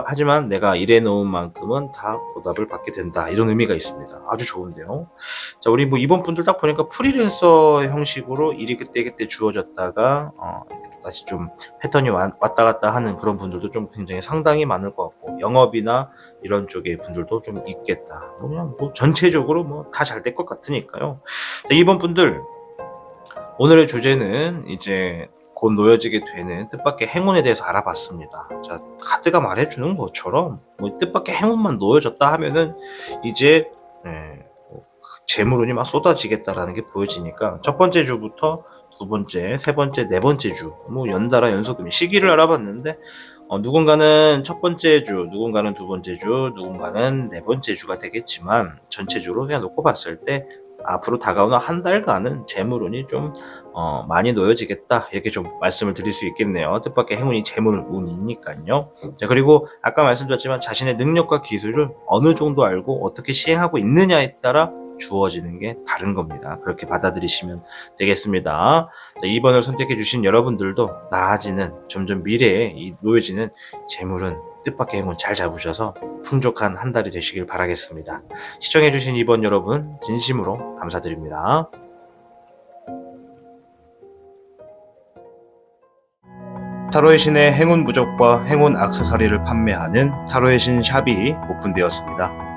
[SPEAKER 1] 하지만 내가 일해놓은 만큼은 다 보답을 받게 된다. 이런 의미가 있습니다. 아주 좋은데요. 자, 우리 뭐 이번 분들 딱 보니까 프리랜서 형식으로 일이 그때그때 주어졌다가 다시 좀 패턴이 왔다 갔다 하는 그런 분들도 좀 굉장히 상당히 많을 것 같고 영업이나 이런 쪽의 분들도 좀 있겠다. 그냥 뭐 전체적으로 뭐 다 잘 될 것 같으니까요. 자, 이번 분들 오늘의 주제는 이제 곧 놓여지게 되는 뜻밖의 행운에 대해서 알아봤습니다. 자, 카드가 말해주는 것처럼 뭐 뜻밖의 행운만 놓여졌다 하면은 이제 재물운이 막 쏟아지겠다라는 게 보여지니까 첫 번째 주부터 두 번째, 세 번째, 네 번째 주 뭐 연달아 연속금 시기를 알아봤는데 누군가는 첫 번째 주, 누군가는 두 번째 주, 누군가는 네 번째 주가 되겠지만 전체적으로 그냥 놓고 봤을 때 앞으로 다가오는 한 달간은 재물운이 좀 많이 놓여지겠다 이렇게 좀 말씀을 드릴 수 있겠네요. 뜻밖의 행운이 재물운이니까요. 자, 그리고 아까 말씀드렸지만 자신의 능력과 기술을 어느 정도 알고 어떻게 시행하고 있느냐에 따라 주어지는 게 다른 겁니다. 그렇게 받아들이시면 되겠습니다. 자, 2번을 선택해 주신 여러분들도 나아지는 점점 미래에 이 놓여지는 재물은 뜻밖의 행운 잘 잡으셔서 풍족한 한 달이 되시길 바라겠습니다. 시청해 주신 2번 여러분 진심으로 감사드립니다. 타로의 신의 행운 부적과 행운 액세서리를 판매하는 타로의 신 샵이 오픈되었습니다.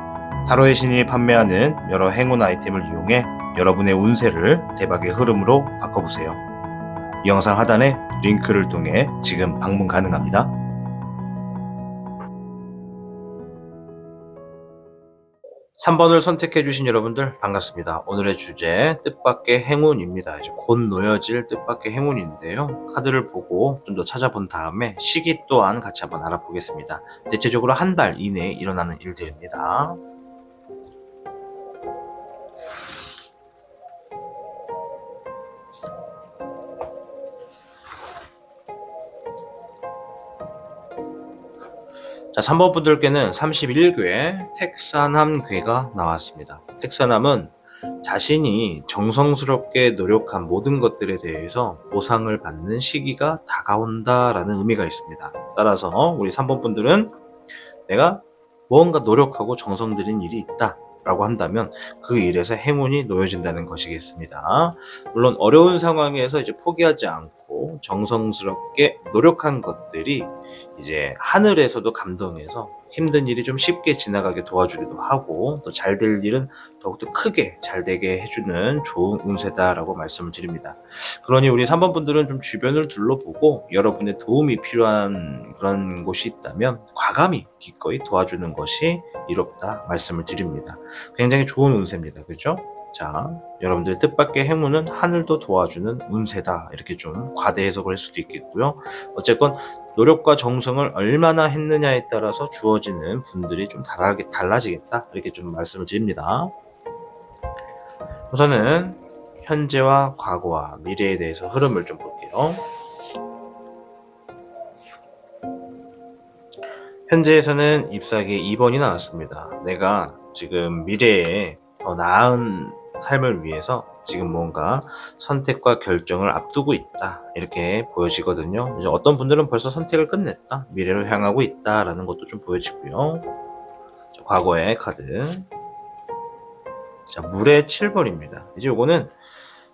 [SPEAKER 1] 타로의 신이 판매하는 여러 행운 아이템을 이용해 여러분의 운세를 대박의 흐름으로 바꿔보세요. 이 영상 하단에 링크를 통해 지금 방문 가능합니다. 3번을 선택해주신 여러분들 반갑습니다. 오늘의 주제 뜻밖의 행운입니다. 이제 곧 놓여질 뜻밖의 행운인데요. 카드를 보고 좀 더 찾아본 다음에 시기 또한 같이 한번 알아보겠습니다. 대체적으로 한 달 이내에 일어나는 일들입니다. 자, 3번 분들께는 31궤 택사남궤가 나왔습니다. 택사남은 자신이 정성스럽게 노력한 모든 것들에 대해서 보상을 받는 시기가 다가온다라는 의미가 있습니다. 따라서 우리 3번 분들은 내가 무언가 노력하고 정성 들인 일이 있다 라고 한다면 그 일에서 행운이 놓여진다는 것이겠습니다. 물론 어려운 상황에서 이제 포기하지 않고 정성스럽게 노력한 것들이 이제 하늘에서도 감동해서 힘든 일이 좀 쉽게 지나가게 도와주기도 하고 또 잘 될 일은 더욱더 크게 잘 되게 해주는 좋은 운세다라고 말씀을 드립니다. 그러니 우리 3번 분들은 좀 주변을 둘러보고 여러분의 도움이 필요한 그런 곳이 있다면 과감히 기꺼이 도와주는 것이 이롭다 말씀을 드립니다. 굉장히 좋은 운세입니다. 그죠? 자, 여러분들의 뜻밖의 행운은 하늘도 도와주는 운세다. 이렇게 좀 과대 해석을 할 수도 있겠고요. 어쨌건 노력과 정성을 얼마나 했느냐에 따라서 주어지는 분들이 좀 달라지겠다. 이렇게 좀 말씀을 드립니다. 우선은 현재와 과거와 미래에 대해서 흐름을 좀 볼게요. 현재에서는 잎사귀 2번이 나왔습니다. 내가 지금 미래에 더 나은 삶을 위해서 지금 뭔가 선택과 결정을 앞두고 있다 이렇게 보여지거든요. 이제 어떤 분들은 벌써 선택을 끝냈다, 미래로 향하고 있다라는 것도 좀 보여지고요. 자, 과거의 카드, 자, 물의 7번입니다. 이제 요거는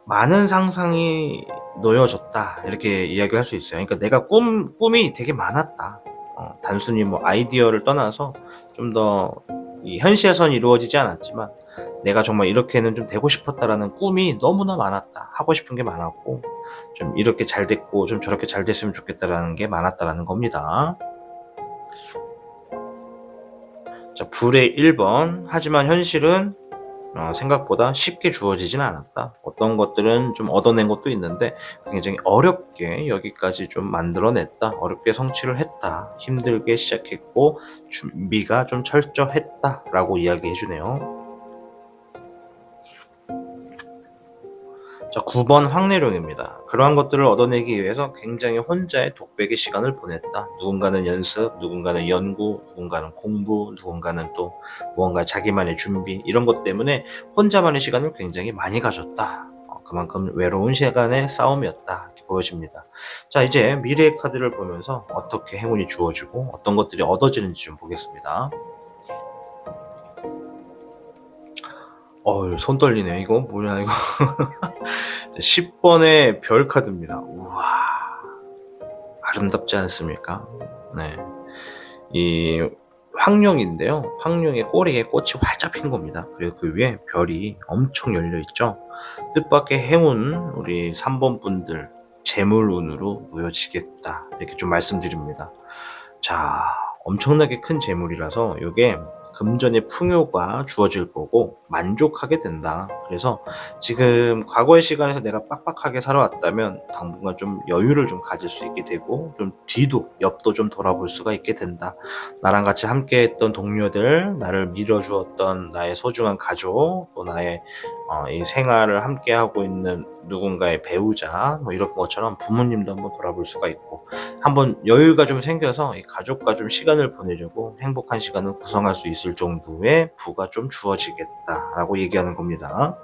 [SPEAKER 1] 많은 상상이 놓여졌다 이렇게 이야기를 할 수 있어요. 그러니까 내가 꿈이 되게 많았다. 단순히 뭐 아이디어를 떠나서 좀 더 이 현실에선 이루어지지 않았지만 내가 정말 이렇게는 좀 되고 싶었다라는 꿈이 너무나 많았다. 하고 싶은 게 많았고 좀 이렇게 잘 됐고 좀 저렇게 잘 됐으면 좋겠다라는 게 많았다라는 겁니다. 자, 불의 1번. 하지만 현실은 생각보다 쉽게 주어지진 않았다. 어떤 것들은 좀 얻어낸 것도 있는데 굉장히 어렵게 여기까지 좀 만들어냈다. 어렵게 성취를 했다. 힘들게 시작했고 준비가 좀 철저했다 라고 이야기해 주네요. 자, 9번 황내룡입니다. 그러한 것들을 얻어내기 위해서 굉장히 혼자의 독백의 시간을 보냈다. 누군가는 연습, 누군가는 연구, 누군가는 공부, 누군가는 또 무언가 자기만의 준비, 이런 것 때문에 혼자만의 시간을 굉장히 많이 가졌다. 그만큼 외로운 시간의 싸움이었다 이렇게 보여집니다. 자, 이제 미래의 카드를 보면서 어떻게 행운이 주어지고 어떤 것들이 얻어지는지 좀 보겠습니다. 손 떨리네. 이거 뭐냐 이거. 10번의 별 카드입니다. 우와, 아름답지 않습니까? 네, 이 황룡인데요. 황룡의 꼬리에 꽃이 활짝 핀 겁니다. 그리고 그 위에 별이 엄청 열려 있죠. 뜻밖의 행운 우리 3번 분들 재물운으로 놓여지겠다 이렇게 좀 말씀드립니다. 자, 엄청나게 큰 재물이라서 이게 금전의 풍요가 주어질 거고 만족하게 된다. 그래서 지금 과거의 시간에서 내가 빡빡하게 살아왔다면 당분간 좀 여유를 좀 가질 수 있게 되고 좀 뒤도 옆도 좀 돌아볼 수가 있게 된다. 나랑 같이 함께 했던 동료들, 나를 밀어주었던 나의 소중한 가족, 또 나의 이 생활을 함께 하고 있는 누군가의 배우자, 뭐 이런 것처럼 부모님도 한번 돌아볼 수가 있고 한번 여유가 좀 생겨서 이 가족과 좀 시간을 보내려고 행복한 시간을 구성할 수 있을 정도의 부가 좀 주어지겠다라고 얘기하는 겁니다.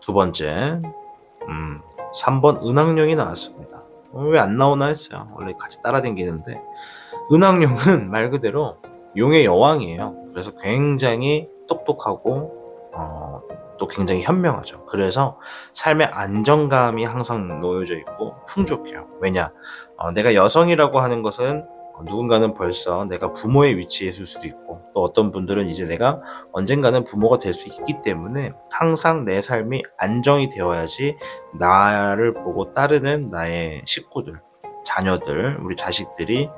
[SPEAKER 1] 두 번째, 3번 은왕룡이 나왔습니다. 왜 안 나오나 했어요. 원래 같이 따라다니는데 은왕룡은 말 그대로 용의 여왕이에요. 그래서 굉장히 똑똑하고 또 굉장히 현명하죠. 그래서 삶의 안정감이 항상 놓여져 있고 풍족해요. 왜냐? 내가 여성이라고 하는 것은 누군가는 벌써 내가 부모의 위치에 있을 수도 있고 또 어떤 분들은 이제 내가 언젠가는 부모가 될 수 있기 때문에 항상 내 삶이 안정이 되어야지 나를 보고 따르는 나의 식구들, 자녀들, 우리 자식들이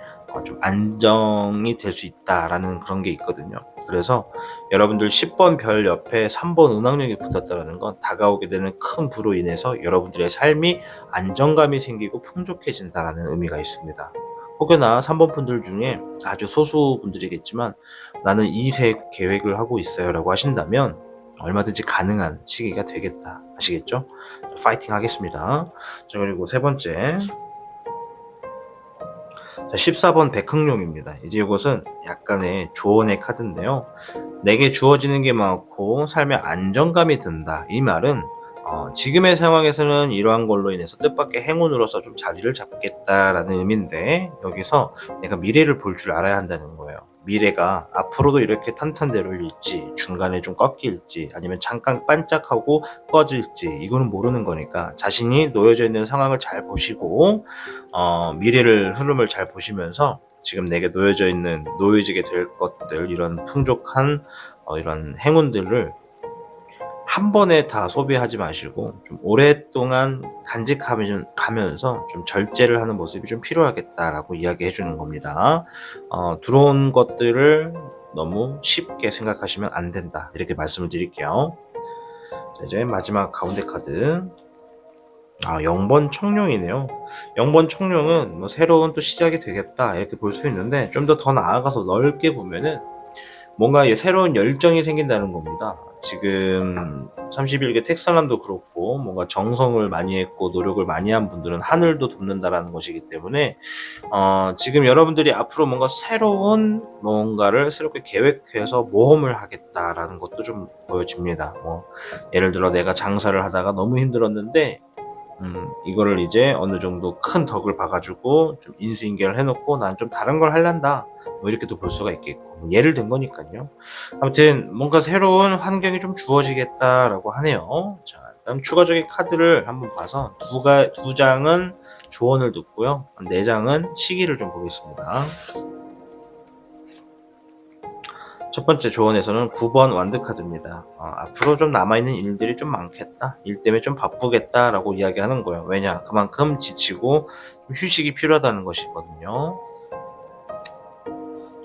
[SPEAKER 1] 좀 안정이 될 수 있다라는 그런 게 있거든요. 그래서 여러분들 10번 별 옆에 3번 은왕룡이 붙었다는 건 다가오게 되는 큰 부로 인해서 여러분들의 삶이 안정감이 생기고 풍족해진다라는 의미가 있습니다. 혹여나 3번 분들 중에 아주 소수 분들이겠지만 나는 2세 계획을 하고 있어요 라고 하신다면 얼마든지 가능한 시기가 되겠다. 아시겠죠? 파이팅 하겠습니다. 자, 그리고 세 번째 자, 14번 백흥룡입니다. 이제 이것은 약간의 조언의 카드인데요. 내게 주어지는 게 많고 삶에 안정감이 든다. 이 말은 지금의 상황에서는 이러한 걸로 인해서 뜻밖의 행운으로서 좀 자리를 잡겠다라는 의미인데, 여기서 내가 미래를 볼 줄 알아야 한다는 거예요. 미래가 앞으로도 이렇게 탄탄대로일지, 중간에 좀 꺾일지, 아니면 잠깐 반짝하고 꺼질지, 이거는 모르는 거니까 자신이 놓여져 있는 상황을 잘 보시고 미래를 흐름을 잘 보시면서 지금 내게 놓여지게 될 것들, 이런 풍족한 이런 행운들을 한 번에 다 소비하지 마시고 좀 오랫동안 간직하면서 좀 절제를 하는 모습이 좀 필요하겠다라고 이야기해 주는 겁니다. 들어온 것들을 너무 쉽게 생각하시면 안 된다, 이렇게 말씀을 드릴게요. 자, 이제 마지막 가운데 카드. 0번 청룡이네요. 0번 청룡은 뭐 새로운 또 시작이 되겠다, 이렇게 볼 수 있는데, 좀 더 나아가서 넓게 보면은 뭔가 새로운 열정이 생긴다는 겁니다. 지금 31개 택사람도 그렇고 뭔가 정성을 많이 했고 노력을 많이 한 분들은 하늘도 돕는다라는 것이기 때문에 지금 여러분들이 앞으로 뭔가 새로운 뭔가를 새롭게 계획해서 모험을 하겠다라는 것도 좀 보여집니다. 예를 들어 내가 장사를 하다가 너무 힘들었는데 이거를 이제 어느 정도 큰 덕을 봐가지고 좀 인수인계를 해놓고 난 좀 다른 걸 할란다, 뭐 이렇게도 볼 수가 있겠고, 예를 든 거니까요. 아무튼 뭔가 새로운 환경이 좀 주어지겠다라고 하네요. 자, 일단 추가적인 카드를 한번 봐서 두 장은 조언을 듣고요, 4장은 시기를 좀 보겠습니다. 첫 번째 조언에서는 9번 완드 카드입니다. 앞으로 좀 남아있는 일들이 좀 많겠다, 일 때문에 좀 바쁘겠다 라고 이야기하는 거예요. 왜냐, 그만큼 지치고 휴식이 필요하다는 것이거든요.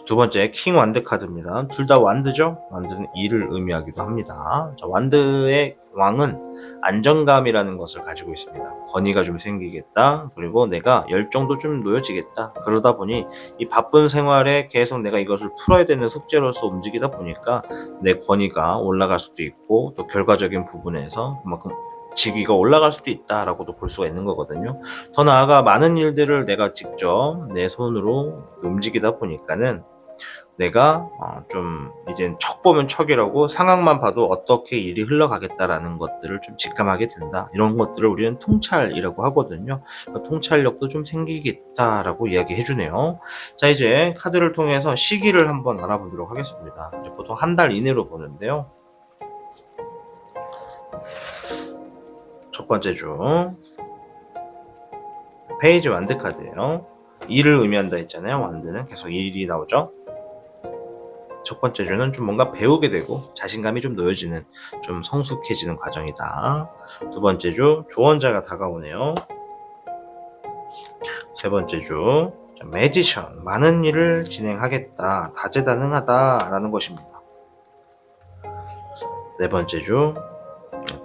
[SPEAKER 1] 두 번째 킹 완드 카드입니다. 둘 다 완드죠. 완드는 일을 의미하기도 합니다. 자, 완드의 왕은 안정감이라는 것을 가지고 있습니다. 권위가 좀 생기겠다, 그리고 내가 열정도 좀 놓여지겠다. 그러다 보니 이 바쁜 생활에 계속 내가 이것을 풀어야 되는 숙제로서 움직이다 보니까 내 권위가 올라갈 수도 있고, 또 결과적인 부분에서 그만큼 직위가 올라갈 수도 있다라고도 볼 수가 있는 거거든요. 더 나아가 많은 일들을 내가 직접 내 손으로 움직이다 보니까는 내가 좀 이젠 척 보면 척이라고, 상황만 봐도 어떻게 일이 흘러가겠다라는 것들을 좀 직감하게 된다. 이런 것들을 우리는 통찰이라고 하거든요. 통찰력도 좀 생기겠다라고 이야기해 주네요. 자, 이제 카드를 통해서 시기를 한번 알아보도록 하겠습니다. 이제 보통 한 달 이내로 보는데요. 첫 번째 주 페이지 완드 카드예요. 일을 의미한다 했잖아요. 완드는 계속 일이 나오죠. 첫 번째 주는 좀 뭔가 배우게 되고 자신감이 좀 놓여지는, 좀 성숙해지는 과정이다. 두 번째 주 조언자가 다가오네요. 세 번째 주 매지션, 많은 일을 진행하겠다, 다재다능하다라는 것입니다. 네 번째 주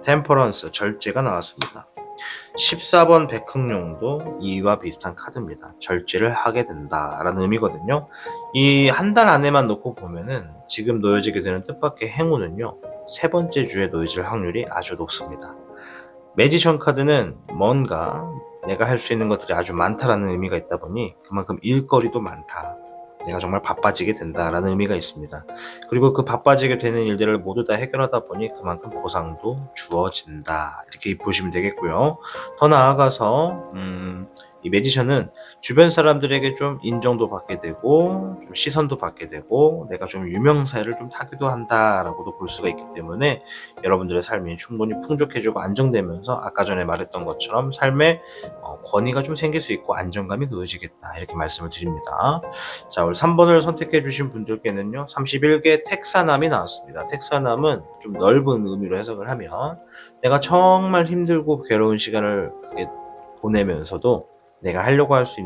[SPEAKER 1] 템퍼런스, 절제가 나왔습니다. 14번 백흥룡도 이와 비슷한 카드입니다. 절제를 하게 된다라는 의미거든요. 이 한 달 안에만 놓고 보면은 지금 놓여지게 되는 뜻밖의 행운은요, 세 번째 주에 놓여질 확률이 아주 높습니다. 매지션 카드는 뭔가 내가 할 수 있는 것들이 아주 많다라는 의미가 있다 보니 그만큼 일거리도 많다, 내가 정말 바빠지게 된다라는 의미가 있습니다. 그리고 그 바빠지게 되는 일들을 모두 다 해결하다 보니 그만큼 보상도 주어진다, 이렇게 보시면 되겠고요. 더 나아가서 이 매지션은 주변 사람들에게 좀 인정도 받게 되고 좀 시선도 받게 되고 내가 좀 유명세를 좀 타기도 한다라고도 볼 수가 있기 때문에 여러분들의 삶이 충분히 풍족해지고 안정되면서 아까 전에 말했던 것처럼 삶에 권위가 좀 생길 수 있고 안정감이 놓여지겠다, 이렇게 말씀을 드립니다. 자, 오늘 3번을 선택해 주신 분들께는요 31개 택사남이 나왔습니다. 택사남은 좀 넓은 의미로 해석을 하면 내가 정말 힘들고 괴로운 시간을 보내면서도 내가 하려고 할 수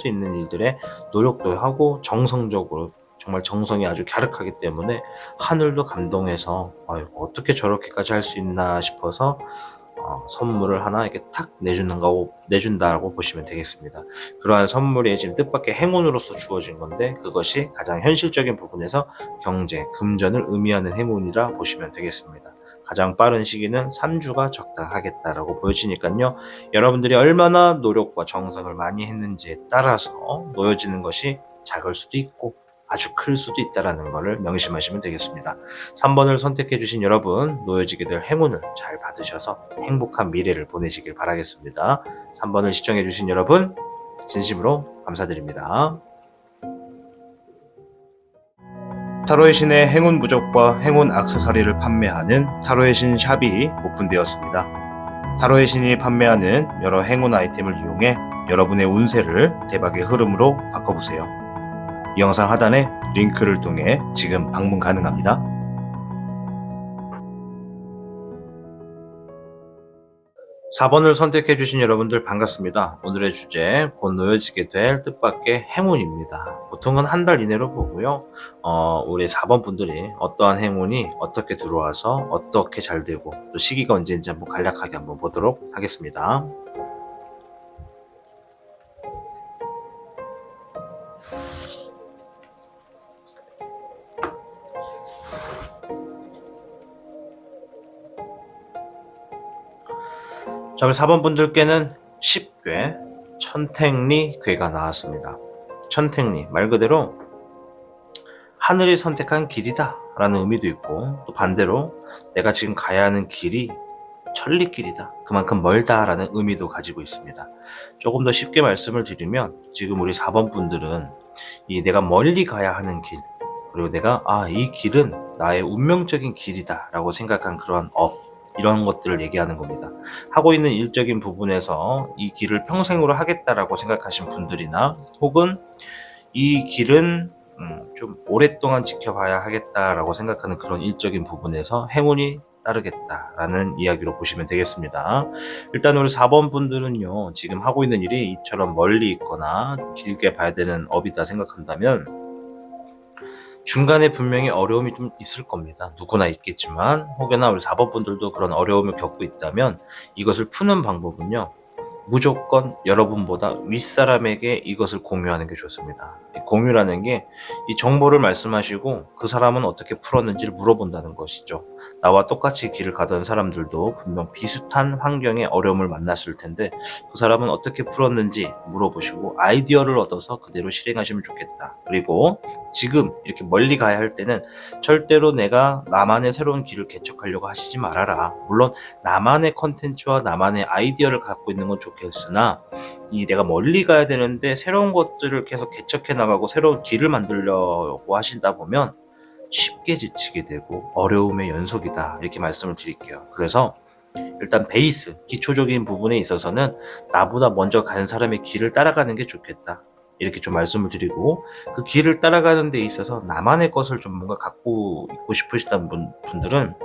[SPEAKER 1] 있는 일들에 노력도 하고 정성적으로, 정말 정성이 아주 갸륵하기 때문에 하늘도 감동해서 어떻게 저렇게까지 할 수 있나 싶어서 선물을 하나 이렇게 탁 내준다라고 보시면 되겠습니다. 그러한 선물이 지금 뜻밖의 행운으로서 주어진 건데, 그것이 가장 현실적인 부분에서 경제, 금전을 의미하는 행운이라 보시면 되겠습니다. 가장 빠른 시기는 3주가 적당하겠다라고 보여지니까요. 여러분들이 얼마나 노력과 정성을 많이 했는지에 따라서 놓여지는 것이 작을 수도 있고 아주 클 수도 있다는 것을 명심하시면 되겠습니다. 3번을 선택해 주신 여러분, 놓여지게 될 행운을 잘 받으셔서 행복한 미래를 보내시길 바라겠습니다. 3번을 시청해 주신 여러분, 진심으로 감사드립니다. 타로의 신의 행운 부적과 행운 액세서리를 판매하는 타로의 신 샵이 오픈되었습니다. 타로의 신이 판매하는 여러 행운 아이템을 이용해 여러분의 운세를 대박의 흐름으로 바꿔보세요. 이 영상 하단에 링크를 통해 지금 방문 가능합니다. 4번을 선택해 주신 여러분들 반갑습니다. 오늘의 주제, 곧 놓여지게 될 뜻밖의 행운입니다. 보통은 한 달 이내로 보고요. 우리 4번 분들이 어떠한 행운이 어떻게 들어와서 어떻게 잘 되고 또 시기가 언제인지 한번 간략하게 한번 보도록 하겠습니다. 자, 우리 4번 분들께는 10궤 천택리 궤가 나왔습니다. 천택리 말 그대로 하늘이 선택한 길이다 라는 의미도 있고, 또 반대로 내가 지금 가야 하는 길이 천리길이다, 그만큼 멀다 라는 의미도 가지고 있습니다. 조금 더 쉽게 말씀을 드리면, 지금 우리 4번 분들은 이 내가 멀리 가야 하는 길, 그리고 내가 이 길은 나의 운명적인 길이다 라고 생각한 그러한 이런 것들을 얘기하는 겁니다. 하고 있는 일적인 부분에서 이 길을 평생으로 하겠다라고 생각하신 분들이나, 혹은 이 길은 좀 오랫동안 지켜봐야 하겠다라고 생각하는 그런 일적인 부분에서 행운이 따르겠다라는 이야기로 보시면 되겠습니다. 일단 우리 4번 분들은요, 지금 하고 있는 일이 이처럼 멀리 있거나 좀 길게 봐야 되는 업이다 생각한다면 중간에 분명히 어려움이 좀 있을 겁니다. 누구나 있겠지만, 혹여나 우리 4번 분들도 그런 어려움을 겪고 있다면 이것을 푸는 방법은요, 무조건 여러분보다 윗사람에게 이것을 공유하는 게 좋습니다. 공유라는 게 이 정보를 말씀하시고 그 사람은 어떻게 풀었는지를 물어본다는 것이죠. 나와 똑같이 길을 가던 사람들도 분명 비슷한 환경의 어려움을 만났을 텐데, 그 사람은 어떻게 풀었는지 물어보시고 아이디어를 얻어서 그대로 실행하시면 좋겠다. 그리고 지금 이렇게 멀리 가야 할 때는 절대로 내가 나만의 새로운 길을 개척하려고 하시지 말아라. 물론 나만의 컨텐츠와 나만의 아이디어를 갖고 있는 건 좋겠으나, 이 내가 멀리 가야 되는데 새로운 것들을 계속 개척해 나가고 새로운 길을 만들려고 하신다 보면 쉽게 지치게 되고 어려움의 연속이다, 이렇게 말씀을 드릴게요. 그래서 일단 베이스, 기초적인 부분에 있어서는 나보다 먼저 간 사람의 길을 따라가는 게 좋겠다, 이렇게 좀 말씀을 드리고, 그 길을 따라가는 데 있어서 나만의 것을 좀 뭔가 갖고 있고 싶으시다는 분들은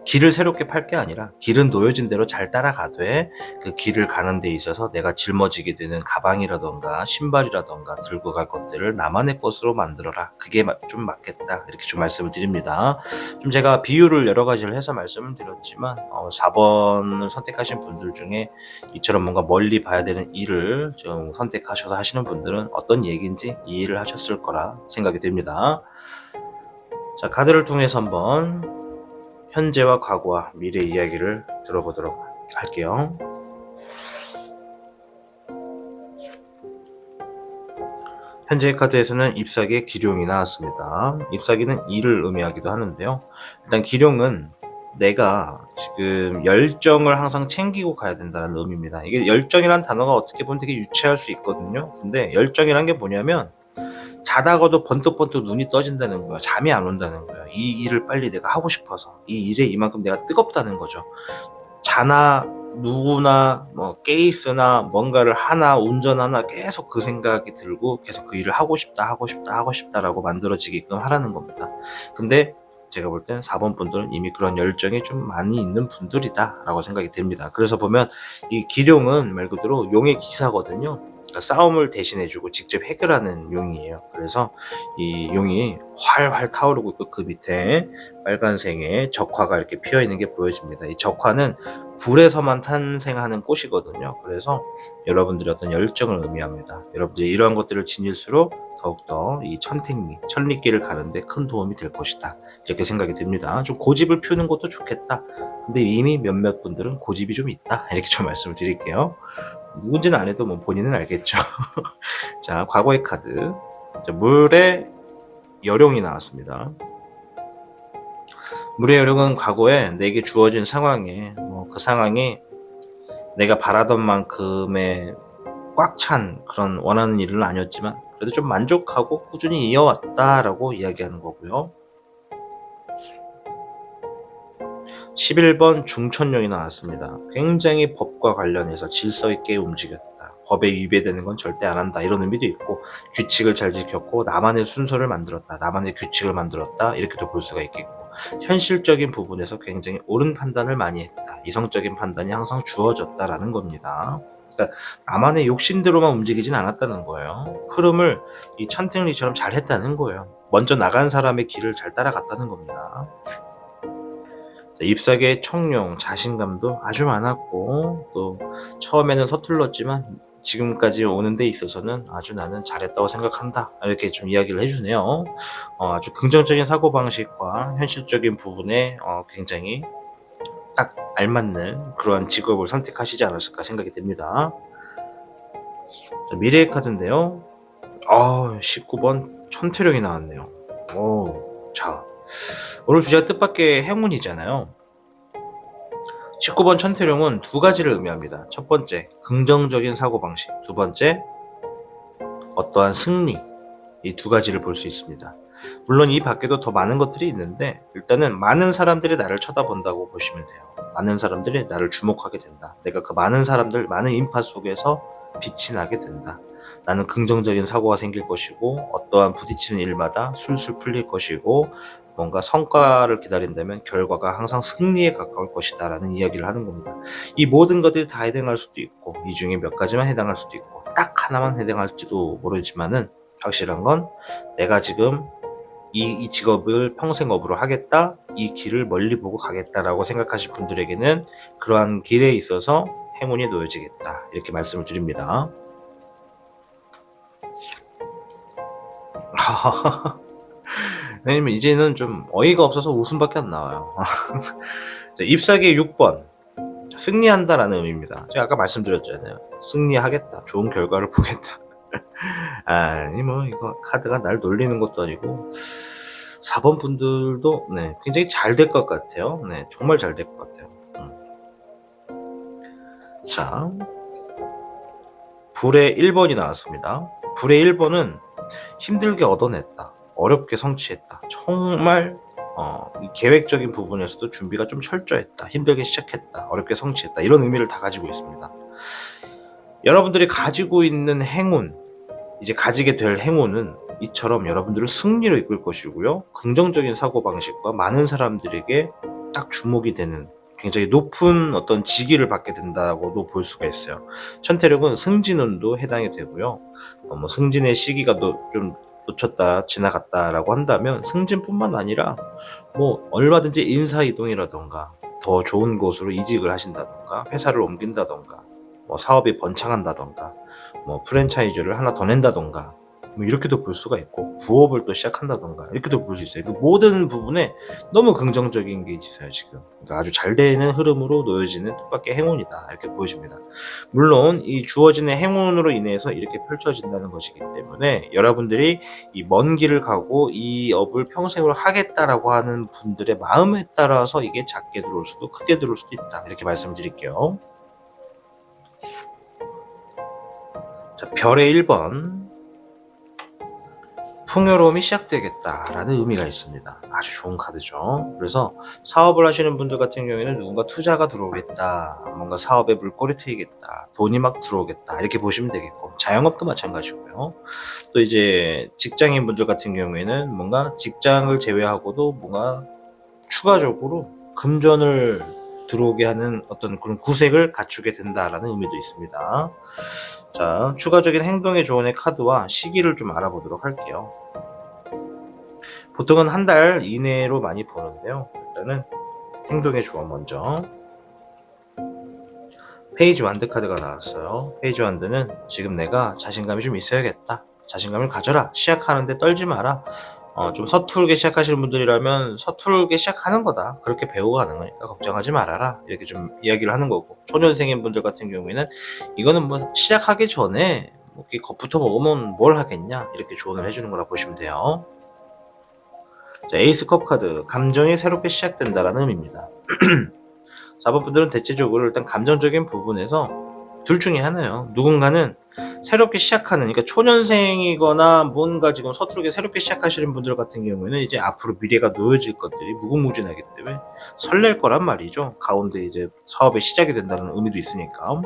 [SPEAKER 1] 길을 새롭게 팔 게 아니라 길은 놓여진 대로 잘 따라가되, 그 길을 가는 데 있어서 내가 짊어지게 되는 가방이라던가 신발이라던가 들고 갈 것들을 나만의 것으로 만들어라. 그게 좀 맞겠다, 이렇게 좀 말씀을 드립니다. 좀 제가 비유를 여러 가지를 해서 말씀을 드렸지만 4번을 선택하신 분들 중에 이처럼 뭔가 멀리 봐야 되는 일을 좀 선택하셔서 하시는 분들은 어떤 얘기인지 이해를 하셨을 거라 생각이 됩니다. 자, 카드를 통해서 한번 현재와 과거와 미래 이야기를 들어보도록 할게요. 현재의 카드에서는 잎사귀의 기룡이 나왔습니다. 잎사귀는 일을 의미하기도 하는데요. 일단 기룡은 내가 지금 열정을 항상 챙기고 가야 된다는 의미입니다. 이게 열정이란 단어가 어떻게 보면 되게 유치할 수 있거든요. 근데 열정이란 게 뭐냐면, 자다가도 번뜩번뜩 눈이 떠진다는 거야. 잠이 안 온다는 거야. 이 일을 빨리 내가 하고 싶어서, 이 일에 이만큼 내가 뜨겁다는 거죠. 자나 누구나 깨있으나 뭔가를 하나 운전하나 계속 그 생각이 들고 계속 그 일을 하고 싶다라고 만들어지게끔 하라는 겁니다. 근데 제가 볼 땐 4번 분들은 이미 그런 열정이 좀 많이 있는 분들이다 라고 생각이 됩니다. 그래서 보면 이 기룡은 말 그대로 용의 기사거든요. 그러니까 싸움을 대신해주고 직접 해결하는 용이에요. 그래서 이 용이 활활 타오르고 있고 그 밑에 빨간색의 적화가 이렇게 피어 있는 게 보여집니다. 이 적화는 불에서만 탄생하는 꽃이거든요. 그래서 여러분들의 어떤 열정을 의미합니다. 여러분들이 이러한 것들을 지닐수록 더욱더 이 천리길을 가는데 큰 도움이 될 것이다. 이렇게 생각이 듭니다. 좀 고집을 피우는 것도 좋겠다. 근데 이미 몇몇 분들은 고집이 좀 있다. 이렇게 좀 말씀을 드릴게요. 누군지는 안 해도 뭐 본인은 알겠죠. 자, 과거의 카드. 자, 물의 여룡이 나왔습니다. 물의 여룡은 과거에 내게 주어진 상황에 그 상황이 내가 바라던 만큼의 꽉 찬 그런 원하는 일은 아니었지만 그래도 좀 만족하고 꾸준히 이어왔다라고 이야기하는 거고요. 11번 중천령이 나왔습니다. 굉장히 법과 관련해서 질서 있게 움직였다. 법에 위배되는 건 절대 안 한다. 이런 의미도 있고 규칙을 잘 지켰고 나만의 순서를 만들었다. 나만의 규칙을 만들었다. 이렇게도 볼 수가 있겠고 현실적인 부분에서 굉장히 옳은 판단을 많이 했다. 이성적인 판단이 항상 주어졌다라는 겁니다. 그러니까 나만의 욕심대로만 움직이진 않았다는 거예요. 흐름을 이 천택리처럼 잘 했다는 거예요. 먼저 나간 사람의 길을 잘 따라갔다는 겁니다. 잎사귀의 청룡, 자신감도 아주 많았고 또 처음에는 서툴렀지만 지금까지 오는 데 있어서는 아주 나는 잘했다고 생각한다. 이렇게 좀 이야기를 해주네요. 아주 긍정적인 사고방식과 현실적인 부분에 굉장히 딱 알맞는 그러한 직업을 선택하시지 않았을까 생각이 됩니다. 자, 미래의 카드인데요. 19번 천태령이 나왔네요. 자, 오늘 주제가 뜻밖의 행운이잖아요. 19번 천태령은 두 가지를 의미합니다. 첫 번째, 긍정적인 사고방식. 두 번째, 어떠한 승리. 이 두 가지를 볼 수 있습니다. 물론 이 밖에도 더 많은 것들이 있는데 일단은 많은 사람들이 나를 쳐다본다고 보시면 돼요. 많은 사람들이 나를 주목하게 된다. 내가 그 많은 사람들, 많은 인파 속에서 빛이 나게 된다. 나는 긍정적인 사고가 생길 것이고 어떠한 부딪히는 일마다 술술 풀릴 것이고 뭔가 성과를 기다린다면 결과가 항상 승리에 가까울 것이다 라는 이야기를 하는 겁니다. 이 모든 것들이 다 해당할 수도 있고 이 중에 몇 가지만 해당할 수도 있고 딱 하나만 해당할지도 모르지만은 확실한 건 내가 지금 이 직업을 평생업으로 하겠다, 이 길을 멀리 보고 가겠다라고 생각하신 분들에게는 그러한 길에 있어서 행운이 놓여지겠다 이렇게 말씀을 드립니다. 왜냐면 이제는 좀 어이가 없어서 웃음밖에 안 나와요. 자, 잎사귀의 6번 승리한다라는 의미입니다. 제가 아까 말씀드렸잖아요. 승리하겠다, 좋은 결과를 보겠다. 아니 뭐 이거 카드가 날 놀리는 것도 아니고 4번 분들도 굉장히 잘 될 것 같아요. 정말 잘 될 것 같아요. 자, 불의 1번이 나왔습니다. 불의 1번은 힘들게 얻어냈다, 어렵게 성취했다, 정말 이 계획적인 부분에서도 준비가 좀 철저했다, 힘들게 시작했다, 어렵게 성취했다, 이런 의미를 다 가지고 있습니다. 여러분들이 가지고 있는 행운, 이제 가지게 될 행운은 이처럼 여러분들을 승리로 이끌 것이고요. 긍정적인 사고방식과 많은 사람들에게 딱 주목이 되는 굉장히 높은 어떤 직위를 받게 된다고도 볼 수가 있어요. 천태력은 승진운도 해당이 되고요. 뭐 승진의 시기가 좀 놓쳤다, 지나갔다라고 한다면 승진뿐만 아니라 뭐 얼마든지 인사이동이라던가 더 좋은 곳으로 이직을 하신다던가 회사를 옮긴다던가 뭐 사업이 번창한다던가 뭐 프랜차이즈를 하나 더 낸다던가 뭐 이렇게도 볼 수가 있고 부업을 또 시작한다던가 이렇게도 볼 수 있어요. 그 모든 부분에 너무 긍정적인 게 있어요 지금. 그러니까 아주 잘 되는 흐름으로 놓여지는 뜻밖의 행운이다 이렇게 보여집니다. 물론 이 주어지는 행운으로 인해서 이렇게 펼쳐진다는 것이기 때문에 여러분들이 이 먼 길을 가고 이 업을 평생으로 하겠다라고 하는 분들의 마음에 따라서 이게 작게 들어올 수도 크게 들어올 수도 있다 이렇게 말씀드릴게요. 자, 별의 1번 풍요로움이 시작되겠다라는 의미가 있습니다. 아주 좋은 카드죠. 그래서 사업을 하시는 분들 같은 경우에는 누군가 투자가 들어오겠다, 뭔가 사업에 물꼬리 트이겠다, 돈이 막 들어오겠다 이렇게 보시면 되겠고 자영업도 마찬가지고요. 또 이제 직장인 분들 같은 경우에는 뭔가 직장을 제외하고도 뭔가 추가적으로 금전을 들어오게 하는 어떤 그런 구색을 갖추게 된다라는 의미도 있습니다. 자, 추가적인 행동의 조언의 카드와 시기를 좀 알아보도록 할게요. 보통은 한 달 이내로 많이 보는데요. 일단은 행동의 조언 먼저. 페이지 완드 카드가 나왔어요. 페이지 완드는 지금 내가 자신감이 좀 있어야겠다. 자신감을 가져라. 시작하는데 떨지 마라. 좀 서툴게 시작하시는 분들이라면 서툴게 시작하는 거다. 그렇게 배워가는 거니까 걱정하지 말아라. 이렇게 좀 이야기를 하는 거고, 초년생인 분들 같은 경우에는 이거는 뭐 시작하기 전에 뭐 이렇게 겁부터 먹으면 뭘 하겠냐, 이렇게 조언을 해주는 거라 보시면 돼요. 자, 에이스 컵 카드, 감정이 새롭게 시작된다라는 의미입니다. 4번 분들은 대체적으로 일단 감정적인 부분에서 둘 중에 하나예요. 누군가는 새롭게 시작하는, 그러니까 초년생이거나 뭔가 지금 서투르게 새롭게 시작하시는 분들 같은 경우에는 이제 앞으로 미래가 놓여질 것들이 무궁무진하기 때문에 설렐 거란 말이죠. 가운데 이제 사업의 시작이 된다는 의미도 있으니까.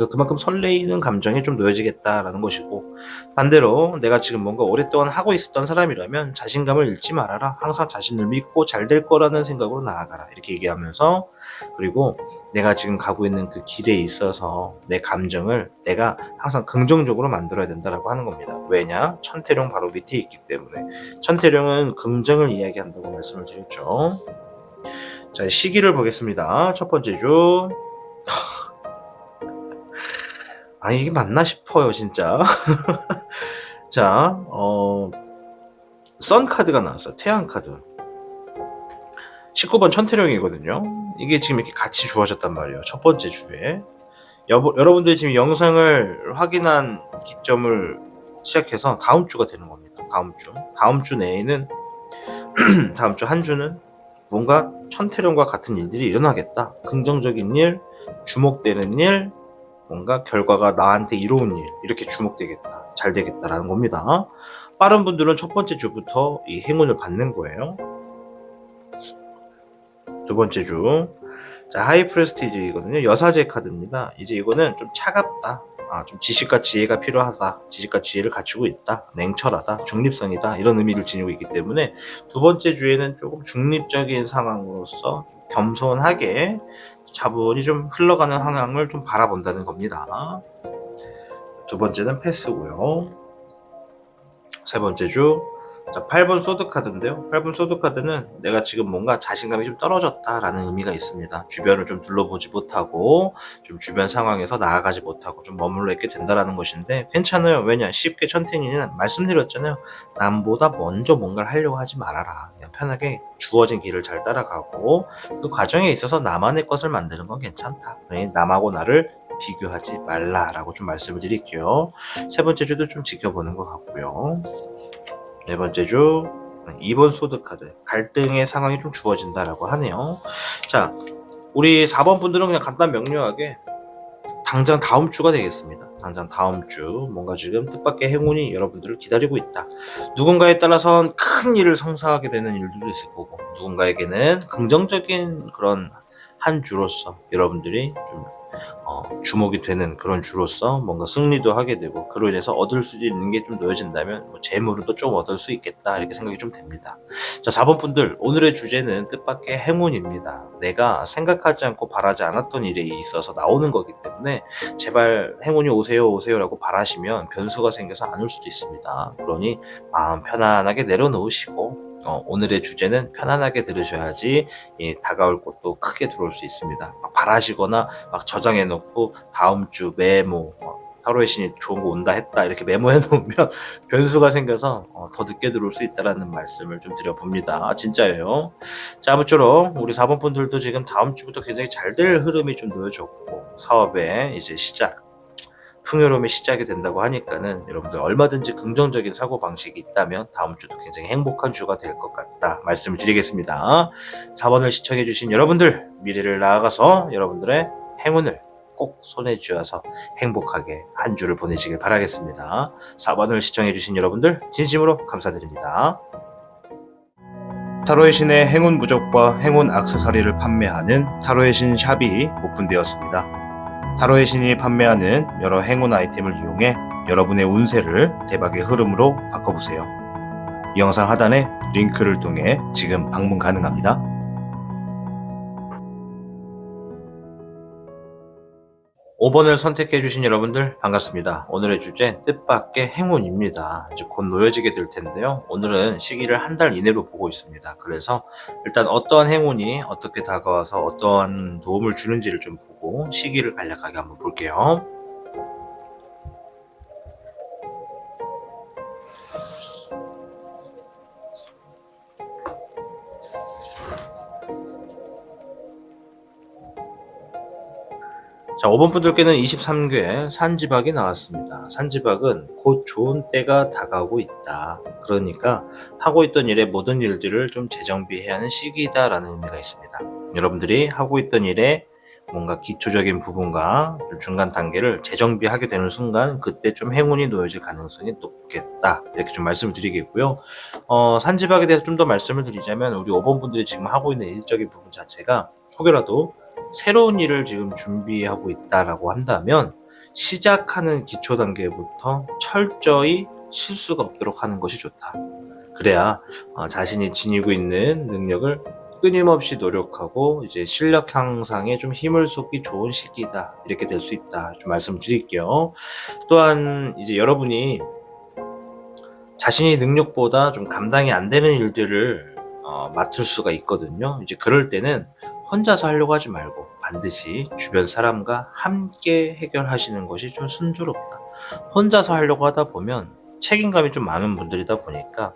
[SPEAKER 1] 그만큼 설레이는 감정이 좀 놓여지겠다라는 것이고, 반대로 내가 지금 뭔가 오랫동안 하고 있었던 사람이라면 자신감을 잃지 말아라. 항상 자신을 믿고 잘 될 거라는 생각으로 나아가라. 이렇게 얘기하면서, 그리고 내가 지금 가고 있는 그 길에 있어서 내 감정을 내가 항상 긍정적으로 만들어야 된다라고 하는 겁니다. 왜냐? 천태룡 바로 밑에 있기 때문에. 천태룡은 긍정을 이야기한다고 말씀을 드렸죠. 자, 시기를 보겠습니다. 첫 번째 주. 아니, 이게 맞나 싶어요, 진짜. 자, 선 카드가 나왔어요. 태양 카드. 19번 천태룡이거든요. 이게 지금 이렇게 같이 주어졌단 말이에요. 첫 번째 주에. 여러분들이 지금 영상을 확인한 기점을 시작해서 다음 주가 되는 겁니다. 다음 주 내에는 다음 주 한 주는 뭔가 천태룡과 같은 일들이 일어나겠다. 긍정적인 일, 주목되는 일, 뭔가 결과가 나한테 이로운 일, 이렇게 주목되겠다, 잘 되겠다라는 겁니다. 빠른 분들은 첫 번째 주부터 이 행운을 받는 거예요. 두 번째 주, 자, 하이 프레스티지거든요. 여사제 카드입니다. 이제 이거는 좀 차갑다, 좀 지식과 지혜가 필요하다, 지식과 지혜를 갖추고 있다, 냉철하다, 중립성이다, 이런 의미를 지니고 있기 때문에 두 번째 주에는 조금 중립적인 상황으로서 좀 겸손하게 차분히 좀 흘러가는 상황을 좀 바라본다는 겁니다. 두 번째는 패스고요. 세 번째 주, 자, 8번 소드 카드인데요. 8번 소드 카드는 내가 지금 뭔가 자신감이 좀 떨어졌다라는 의미가 있습니다. 주변을 좀 둘러보지 못하고, 좀 주변 상황에서 나아가지 못하고 좀 머물러 있게 된다라는 것인데 괜찮아요. 왜냐? 쉽게 천탱이는 말씀드렸잖아요. 남보다 먼저 뭔가를 하려고 하지 말아라. 그냥 편하게 주어진 길을 잘 따라가고, 그 과정에 있어서 나만의 것을 만드는 건 괜찮다. 남하고 나를 비교하지 말라라고 좀 말씀을 드릴게요. 세 번째 주도 좀 지켜보는 것 같고요. 네 번째 주, 2번 소드 카드, 갈등의 상황이 좀 주어진다라고 하네요. 자, 우리 4번 분들은 그냥 간단 명료하게 당장 다음 주가 되겠습니다. 당장 다음 주 뭔가 지금 뜻밖의 행운이 여러분들을 기다리고 있다. 누군가에 따라선 큰 일을 성사하게 되는 일들도 있을 거고, 누군가에게는 긍정적인 그런 한 주로서 여러분들이 좀 주목이 되는 그런 주로서 뭔가 승리도 하게 되고, 그로 인해서 얻을 수 있는 게 좀 놓여진다면 뭐 재물도 좀 얻을 수 있겠다, 이렇게 생각이 좀 됩니다. 자, 4번 분들, 오늘의 주제는 뜻밖의 행운입니다. 내가 생각하지 않고 바라지 않았던 일에 있어서 나오는 거기 때문에 제발 행운이 오세요 라고 바라시면 변수가 생겨서 안 올 수도 있습니다. 그러니 마음 편안하게 내려놓으시고, 오늘의 주제는 편안하게 들으셔야지 다가올 것도 크게 들어올 수 있습니다. 막 바라시거나 막 저장해 놓고 다음 주 메모, 타로의 신이 좋은 거 온다 했다, 이렇게 메모해 놓으면 변수가 생겨서 더 늦게 들어올 수 있다라는 말씀을 좀 드려봅니다. 진짜예요. 자, 아무쪼록 우리 4번 분들도 지금 다음 주부터 굉장히 잘 될 흐름이 좀 놓여졌고, 사업의 이제 시작, 풍요로움이 시작이 된다고 하니까는 여러분들 얼마든지 긍정적인 사고방식이 있다면 다음 주도 굉장히 행복한 주가 될 것 같다 말씀을 드리겠습니다. 4번을 시청해주신 여러분들, 미래를 나아가서 여러분들의 행운을 꼭 손에 쥐어서 행복하게 한 주를 보내시길 바라겠습니다. 4번을 시청해주신 여러분들 진심으로 감사드립니다. 타로의 신의 행운 부적과 행운 액세서리를 판매하는 타로의 신 샵이 오픈되었습니다. 타로의 신이 판매하는 여러 행운 아이템을 이용해 여러분의 운세를 대박의 흐름으로 바꿔보세요. 이 영상 하단에 링크를 통해 지금 방문 가능합니다. 5번을 선택해 주신 여러분들 반갑습니다. 오늘의 주제 뜻밖의 행운입니다. 이제 곧 놓여지게 될 텐데요. 오늘은 시기를 한 달 이내로 보고 있습니다. 그래서 일단 어떠한 행운이 어떻게 다가와서 어떠한 도움을 주는지를 좀 보고 시기를 간략하게 한번 볼게요. 자, 5번 분들께는 23개 산지박이 나왔습니다. 산지박은 곧 좋은 때가 다가오고 있다. 그러니까 하고 있던 일의 모든 일들을 좀 재정비해야 하는 시기다라는 의미가 있습니다. 여러분들이 하고 있던 일에 뭔가 기초적인 부분과 중간 단계를 재정비하게 되는 순간 그때 좀 행운이 놓여질 가능성이 높겠다. 이렇게 좀 말씀을 드리겠고요. 산지박에 대해서 좀 더 말씀을 드리자면 우리 5번 분들이 지금 하고 있는 일적인 부분 자체가 혹여라도 새로운 일을 지금 준비하고 있다라고 한다면 시작하는 기초 단계부터 철저히 실수가 없도록 하는 것이 좋다. 그래야 자신이 지니고 있는 능력을 끊임없이 노력하고 이제 실력 향상에 좀 힘을 쏟기 좋은 시기다. 이렇게 될 수 있다. 좀 말씀드릴게요. 또한 이제 여러분이 자신의 능력보다 좀 감당이 안 되는 일들을 맡을 수가 있거든요. 이제 그럴 때는 혼자서 하려고 하지 말고 반드시 주변 사람과 함께 해결하시는 것이 좀 순조롭다. 혼자서 하려고 하다 보면 책임감이 좀 많은 분들이다 보니까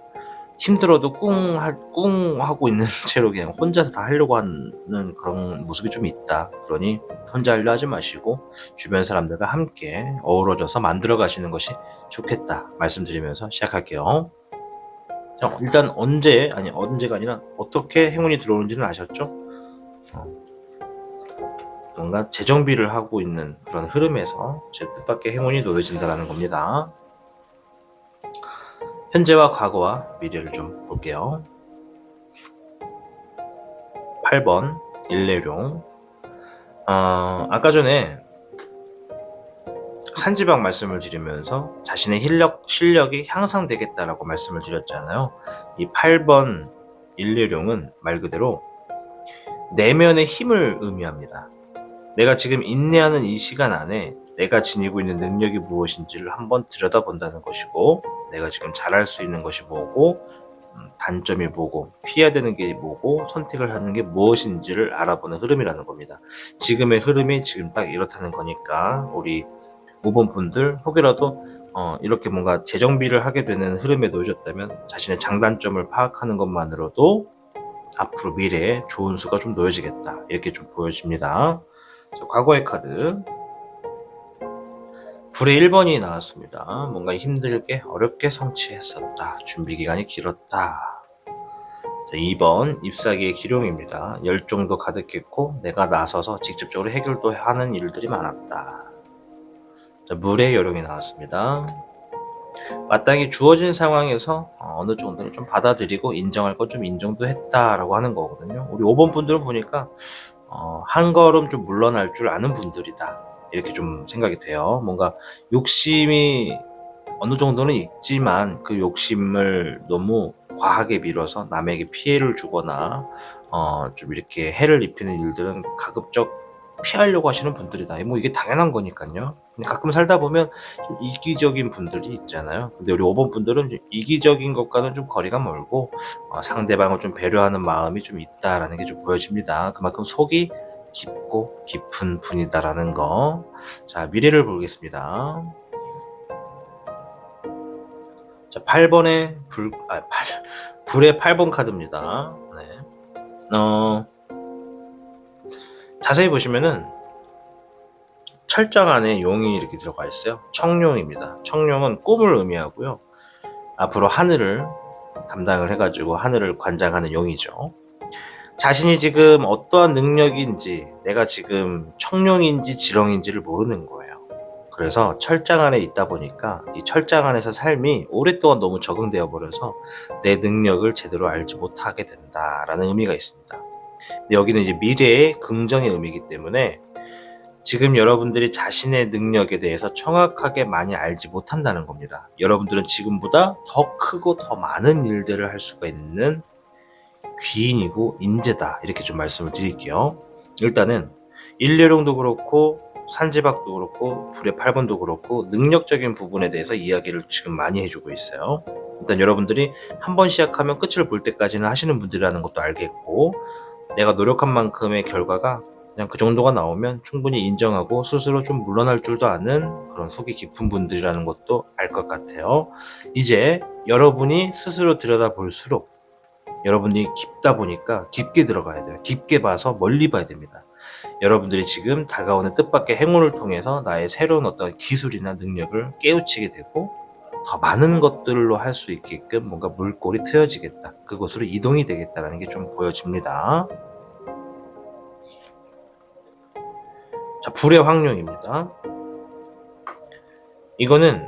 [SPEAKER 1] 힘들어도 꿍 하고 있는 채로 그냥 혼자서 다 하려고 하는 그런 모습이 좀 있다. 그러니 혼자 하려 하지 마시고 주변 사람들과 함께 어우러져서 만들어 가시는 것이 좋겠다 말씀드리면서 시작할게요. 자, 일단 언제가 아니라 어떻게 행운이 들어오는지는 아셨죠? 뭔가 재정비를 하고 있는 그런 흐름에서 제 뜻밖의 행운이 놓여진다는 겁니다. 현재와 과거와 미래를 좀 볼게요. 8번 일례룡. 아까 전에 산지박 말씀을 드리면서 자신의 실력이 향상되겠다라고 말씀을 드렸잖아요. 이 8번 일례룡은 말 그대로 내면의 힘을 의미합니다. 내가 지금 인내하는 이 시간 안에 내가 지니고 있는 능력이 무엇인지를 한번 들여다본다는 것이고, 내가 지금 잘할 수 있는 것이 뭐고, 단점이 뭐고, 피해야 되는 게 뭐고, 선택을 하는 게 무엇인지를 알아보는 흐름이라는 겁니다. 지금의 흐름이 지금 딱 이렇다는 거니까 우리 5번 분들 혹여라도 이렇게 뭔가 재정비를 하게 되는 흐름에 놓여졌다면 자신의 장단점을 파악하는 것만으로도 앞으로 미래에 좋은 수가 좀 놓여지겠다. 이렇게 좀 보여집니다. 자, 과거의 카드 불의 1번이 나왔습니다. 뭔가 힘들게 어렵게 성취했었다. 준비 기간이 길었다. 자, 2번 잎사귀의 기룡입니다. 열정도 가득했고 내가 나서서 직접적으로 해결도 하는 일들이 많았다. 자, 물의 요령이 나왔습니다. 마땅히 주어진 상황에서 어느 정도는 좀 받아들이고 인정할 건 좀 인정도 했다라고 하는 거거든요. 우리 5번 분들은 보니까 한 걸음 좀 물러날 줄 아는 분들이다. 이렇게 좀 생각이 돼요. 뭔가 욕심이 어느 정도는 있지만 그 욕심을 너무 과하게 밀어서 남에게 피해를 주거나 좀 이렇게 해를 입히는 일들은 가급적 피하려고 하시는 분들이다. 뭐 이게 당연한 거니까요. 근데 가끔 살다 보면 좀 이기적인 분들이 있잖아요. 근데 우리 5번 분들은 좀 이기적인 것과는 좀 거리가 멀고 상대방을 좀 배려하는 마음이 좀 있다라는 게 좀 보여집니다. 그만큼 속이 깊고 깊은 분이다라는 거. 자, 미래를 보겠습니다. 자, 8번의 불의 8번 카드입니다. 네. 자세히 보시면은 철장 안에 용이 이렇게 들어가 있어요. 청룡입니다. 청룡은 꿈을 의미하고요. 앞으로 하늘을 담당을 해가지고 하늘을 관장하는 용이죠. 자신이 지금 어떠한 능력인지, 내가 지금 청룡인지 지렁인지를 모르는 거예요. 그래서 철장 안에 있다 보니까 이 철장 안에서 삶이 오랫동안 너무 적응되어 버려서 내 능력을 제대로 알지 못하게 된다라는 의미가 있습니다. 근데 여기는 이제 미래의 긍정의 의미이기 때문에 지금 여러분들이 자신의 능력에 대해서 정확하게 많이 알지 못한다는 겁니다. 여러분들은 지금보다 더 크고 더 많은 일들을 할 수가 있는 귀인이고 인재다. 이렇게 좀 말씀을 드릴게요. 일단은 일례룡도 그렇고 산지박도 그렇고 불의 8번도 그렇고 능력적인 부분에 대해서 이야기를 지금 많이 해주고 있어요. 일단 여러분들이 한번 시작하면 끝을 볼 때까지는 하시는 분들이라는 것도 알겠고, 내가 노력한 만큼의 결과가 그냥 그 정도가 나오면 충분히 인정하고 스스로 좀 물러날 줄도 아는 그런 속이 깊은 분들이라는 것도 알 것 같아요. 이제 여러분이 스스로 들여다볼수록 여러분이 깊다 보니까 깊게 들어가야 돼요. 깊게 봐서 멀리 봐야 됩니다. 여러분들이 지금 다가오는 뜻밖의 행운을 통해서 나의 새로운 어떤 기술이나 능력을 깨우치게 되고 더 많은 것들로 할 수 있게끔 뭔가 물꼬리 트여지겠다. 그곳으로 이동이 되겠다라는 게 좀 보여집니다. 자, 불의 확률입니다. 이거는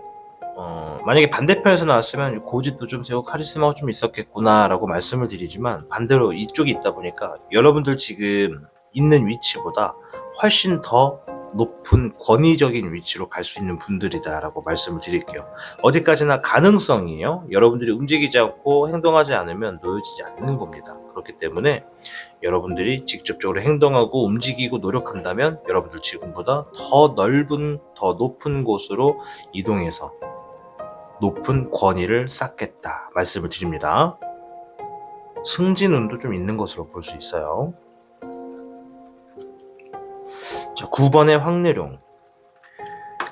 [SPEAKER 1] 만약에 반대편에서 나왔으면 고집도 좀 세고 카리스마가 좀 있었겠구나 라고 말씀을 드리지만, 반대로 이쪽이 있다 보니까 여러분들 지금 있는 위치보다 훨씬 더 높은 권위적인 위치로 갈 수 있는 분들이다 라고 말씀을 드릴게요. 어디까지나 가능성이에요. 여러분들이 움직이지 않고 행동하지 않으면 놓여지지 않는 겁니다. 그렇기 때문에 여러분들이 직접적으로 행동하고 움직이고 노력한다면 여러분들 지금보다 더 넓은, 더 높은 곳으로 이동해서 높은 권위를 쌓겠다 말씀을 드립니다. 승진운도 좀 있는 것으로 볼 수 있어요. 자, 9번의 황내룡.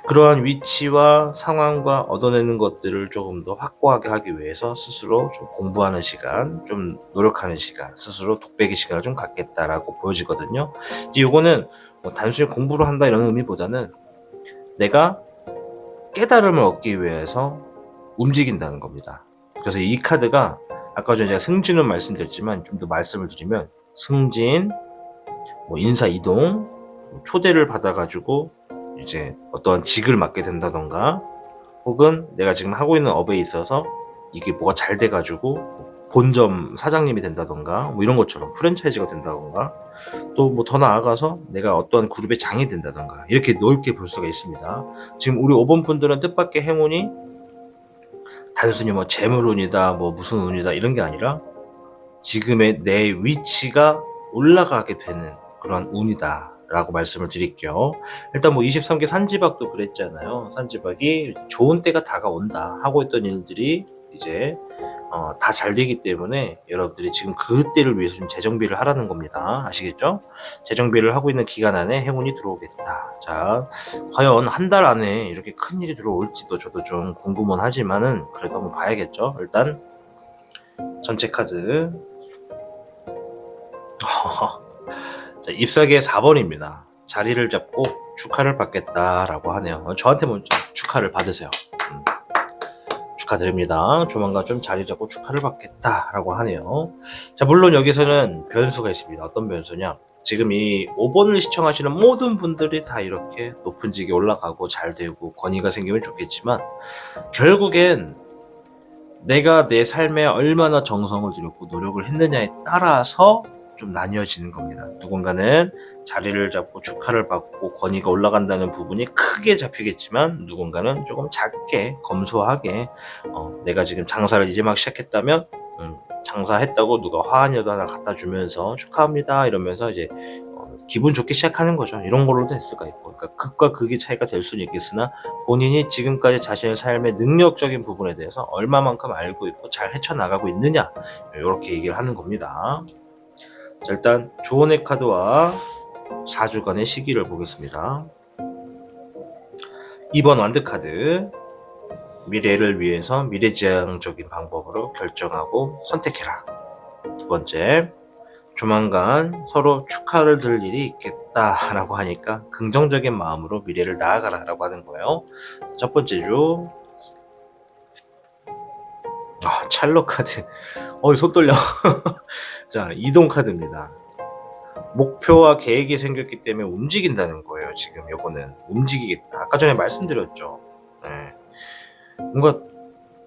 [SPEAKER 1] 그러한 위치와 상황과 얻어내는 것들을 조금 더 확고하게 하기 위해서 스스로 좀 공부하는 시간, 좀 노력하는 시간, 스스로 독백의 시간을 좀 갖겠다라고 보여지거든요. 이제 요거는 뭐 단순히 공부를 한다 이런 의미보다는 내가 깨달음을 얻기 위해서 움직인다는 겁니다. 그래서 이 카드가 아까 전에 제가 승진은 말씀드렸지만 좀 더 말씀을 드리면 승진, 뭐 인사 이동, 초대를 받아가지고 이제 어떠한 직을 맡게 된다던가, 혹은 내가 지금 하고 있는 업에 있어서 이게 뭐가 잘 돼가지고 본점 사장님이 된다던가, 뭐 이런 것처럼 프랜차이즈가 된다던가, 또 뭐 더 나아가서 내가 어떠한 그룹의 장이 된다던가, 이렇게 넓게 볼 수가 있습니다. 지금 우리 5번 분들은 뜻밖의 행운이 단순히 뭐 재물운이다, 뭐 무슨 운이다 이런 게 아니라 지금의 내 위치가 올라가게 되는 그런 운이다 라고 말씀을 드릴게요. 일단 뭐 23개 산지박도 그랬잖아요. 산지박이 좋은 때가 다가온다 하고 있던 일들이 이제 다 잘 되기 때문에 여러분들이 지금 그 때를 위해서 좀 재정비를 하라는 겁니다. 아시겠죠? 재정비를 하고 있는 기간 안에 행운이 들어오겠다. 자, 과연 한 달 안에 이렇게 큰 일이 들어올지도 저도 좀 궁금은 하지만은 그래도 한번 봐야겠죠. 일단 전체 카드. 자, 잎사귀의 4번입니다. 자리를 잡고 축하를 받겠다라고 하네요. 저한테 먼저 축하를 받으세요. 축하드립니다. 조만간 좀 자리 잡고 축하를 받겠다라고 하네요. 자, 물론 여기서는 변수가 있습니다. 어떤 변수냐? 지금 이 5번을 시청하시는 모든 분들이 다 이렇게 높은 직에 올라가고 잘 되고 권위가 생기면 좋겠지만, 결국엔 내가 내 삶에 얼마나 정성을 들였고 노력을 했느냐에 따라서 좀 나뉘어지는 겁니다. 누군가는 자리를 잡고 축하를 받고 권위가 올라간다는 부분이 크게 잡히겠지만, 누군가는 조금 작게 검소하게 내가 지금 장사를 이제 막 시작했다면 장사했다고 누가 화환이라도 하나 갖다 주면서 축하합니다 이러면서 이제 기분 좋게 시작하는 거죠. 이런 걸로도 될 수가 있고, 그러니까 극과 극의 차이가 될 수는 있겠으나 본인이 지금까지 자신의 삶의 능력적인 부분에 대해서 얼마만큼 알고 있고 잘 헤쳐나가고 있느냐, 이렇게 얘기를 하는 겁니다. 자, 일단 조언의 카드와 4주간의 시기를 보겠습니다. 2번 완드 카드. 미래를 위해서 미래지향적인 방법으로 결정하고 선택해라. 두 번째, 조만간 서로 축하를 들 일이 있겠다라고 하니까 긍정적인 마음으로 미래를 나아가라 라고 하는 거예요. 첫 번째 주, 찰로 카드. 손 떨려. 자, 이동 카드입니다. 목표와 계획이 생겼기 때문에 움직인다는 거예요. 지금 요거는 움직이겠다. 아까 전에 말씀드렸죠. 네. 뭔가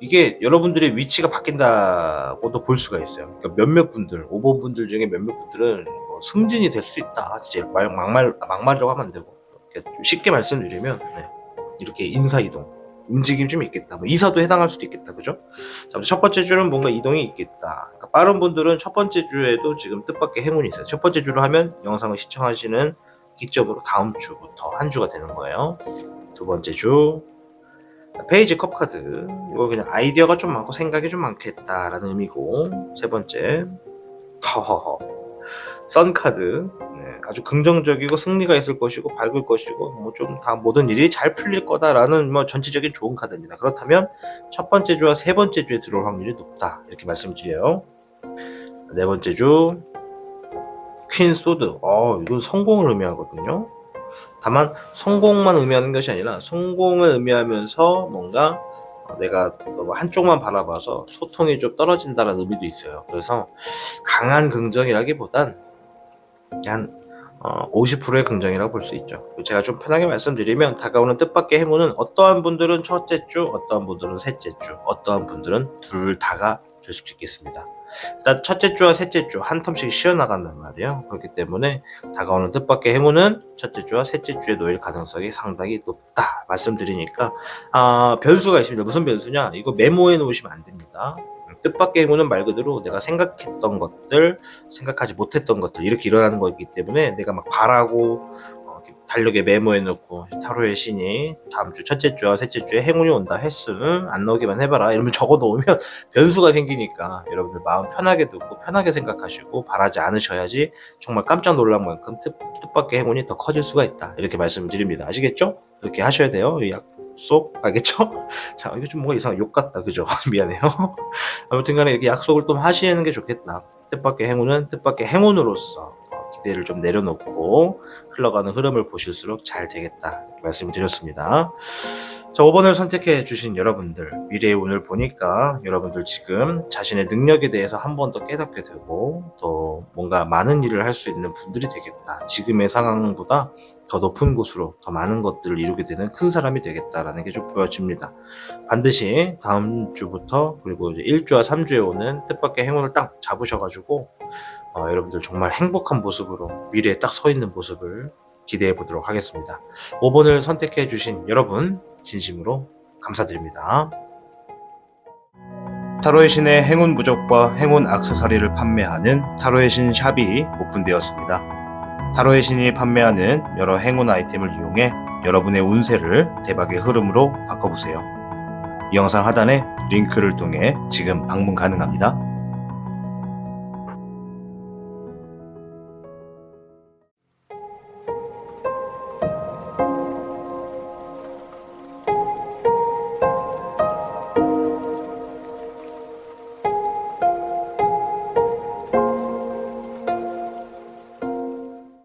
[SPEAKER 1] 이게 여러분들의 위치가 바뀐다고도 볼 수가 있어요. 그러니까 몇몇 분들, 5번 분들 중에 몇몇 분들은 뭐 승진이 될 수 있다. 진짜 막말이라고 하면 안 되고, 쉽게 말씀드리면 이렇게 인사이동, 움직임이 좀 있겠다. 뭐 이사도 해당할 수도 있겠다. 그죠? 자, 첫 번째 주는 뭔가 이동이 있겠다. 그러니까 빠른 분들은 첫 번째 주에도 지금 뜻밖의 행운이 있어요. 첫 번째 주로 하면 영상을 시청하시는 기점으로 다음 주부터 한 주가 되는 거예요. 두 번째 주 페이지 컵 카드, 이거 그냥 아이디어가 좀 많고 생각이 좀 많겠다라는 의미고, 세 번째 선 카드, 아주 긍정적이고 승리가 있을 것이고 밝을 것이고 뭐 좀 다 모든 일이 잘 풀릴 거다라는 뭐 전체적인 좋은 카드입니다. 그렇다면 첫 번째 주와 세 번째 주에 들어올 확률이 높다, 이렇게 말씀드려요. 네 번째 주 퀸 소드, 이건 성공을 의미하거든요. 다만 성공만 의미하는 것이 아니라 성공을 의미하면서 뭔가 내가 너무 한쪽만 바라봐서 소통이 좀 떨어진다는 의미도 있어요. 그래서 강한 긍정이라기보단 한 50%의 긍정이라고 볼 수 있죠. 제가 좀 편하게 말씀드리면, 다가오는 뜻밖의 행운은 어떠한 분들은 첫째 주, 어떠한 분들은 셋째 주, 어떠한 분들은 둘 다가 될 수 있겠습니다. 일단 첫째 주와 셋째 주 한 텀씩 쉬어나간단 말이에요. 그렇기 때문에 다가오는 뜻밖의 행운은 첫째 주와 셋째 주에 놓일 가능성이 상당히 높다 말씀드리니까, 변수가 있습니다. 무슨 변수냐? 이거 메모해 놓으시면 안 됩니다. 뜻밖의 행운은 말 그대로 내가 생각했던 것들, 생각하지 못했던 것들, 이렇게 일어나는 거기 때문에 내가 막 바라고 달력에 메모해 놓고 타로의 신이 다음 주 첫째 주와 셋째 주에 행운이 온다 했음, 안 나오기만 해봐라 이러면 적어 놓으면 변수가 생기니까 여러분들 마음 편하게 두고 편하게 생각하시고 바라지 않으셔야지 정말 깜짝 놀랄 만큼 뜻밖의 행운이 더 커질 수가 있다, 이렇게 말씀드립니다. 아시겠죠? 그렇게 하셔야 돼요. 약속, 알겠죠? 자, 이거 좀 뭔가 이상한 욕 같다, 그죠? 미안해요. 아무튼 간에 이렇게 약속을 좀 하시는 게 좋겠다. 뜻밖의 행운은 뜻밖의 행운으로서 기대를 좀 내려놓고 흘러가는 흐름을 보실수록 잘 되겠다, 이렇게 말씀드렸습니다. 자, 5번을 선택해 주신 여러분들, 미래의 운을 보니까 여러분들 지금 자신의 능력에 대해서 한 번 더 깨닫게 되고 더 뭔가 많은 일을 할 수 있는 분들이 되겠다, 지금의 상황보다 더 높은 곳으로 더 많은 것들을 이루게 되는 큰 사람이 되겠다라는 게 좀 보여집니다. 반드시 다음 주부터, 그리고 이제 1주와 3주에 오는 뜻밖의 행운을 딱 잡으셔가지고 여러분들 정말 행복한 모습으로 미래에 딱 서 있는 모습을 기대해 보도록 하겠습니다. 5번을 선택해 주신 여러분 진심으로 감사드립니다. 타로의 신의 행운 부적과 행운 액세서리를 판매하는 타로의 신 샵이 오픈되었습니다. 타로의 신이 판매하는 여러 행운 아이템을 이용해 여러분의 운세를 대박의 흐름으로 바꿔보세요. 이 영상 하단에 링크를 통해 지금 방문 가능합니다.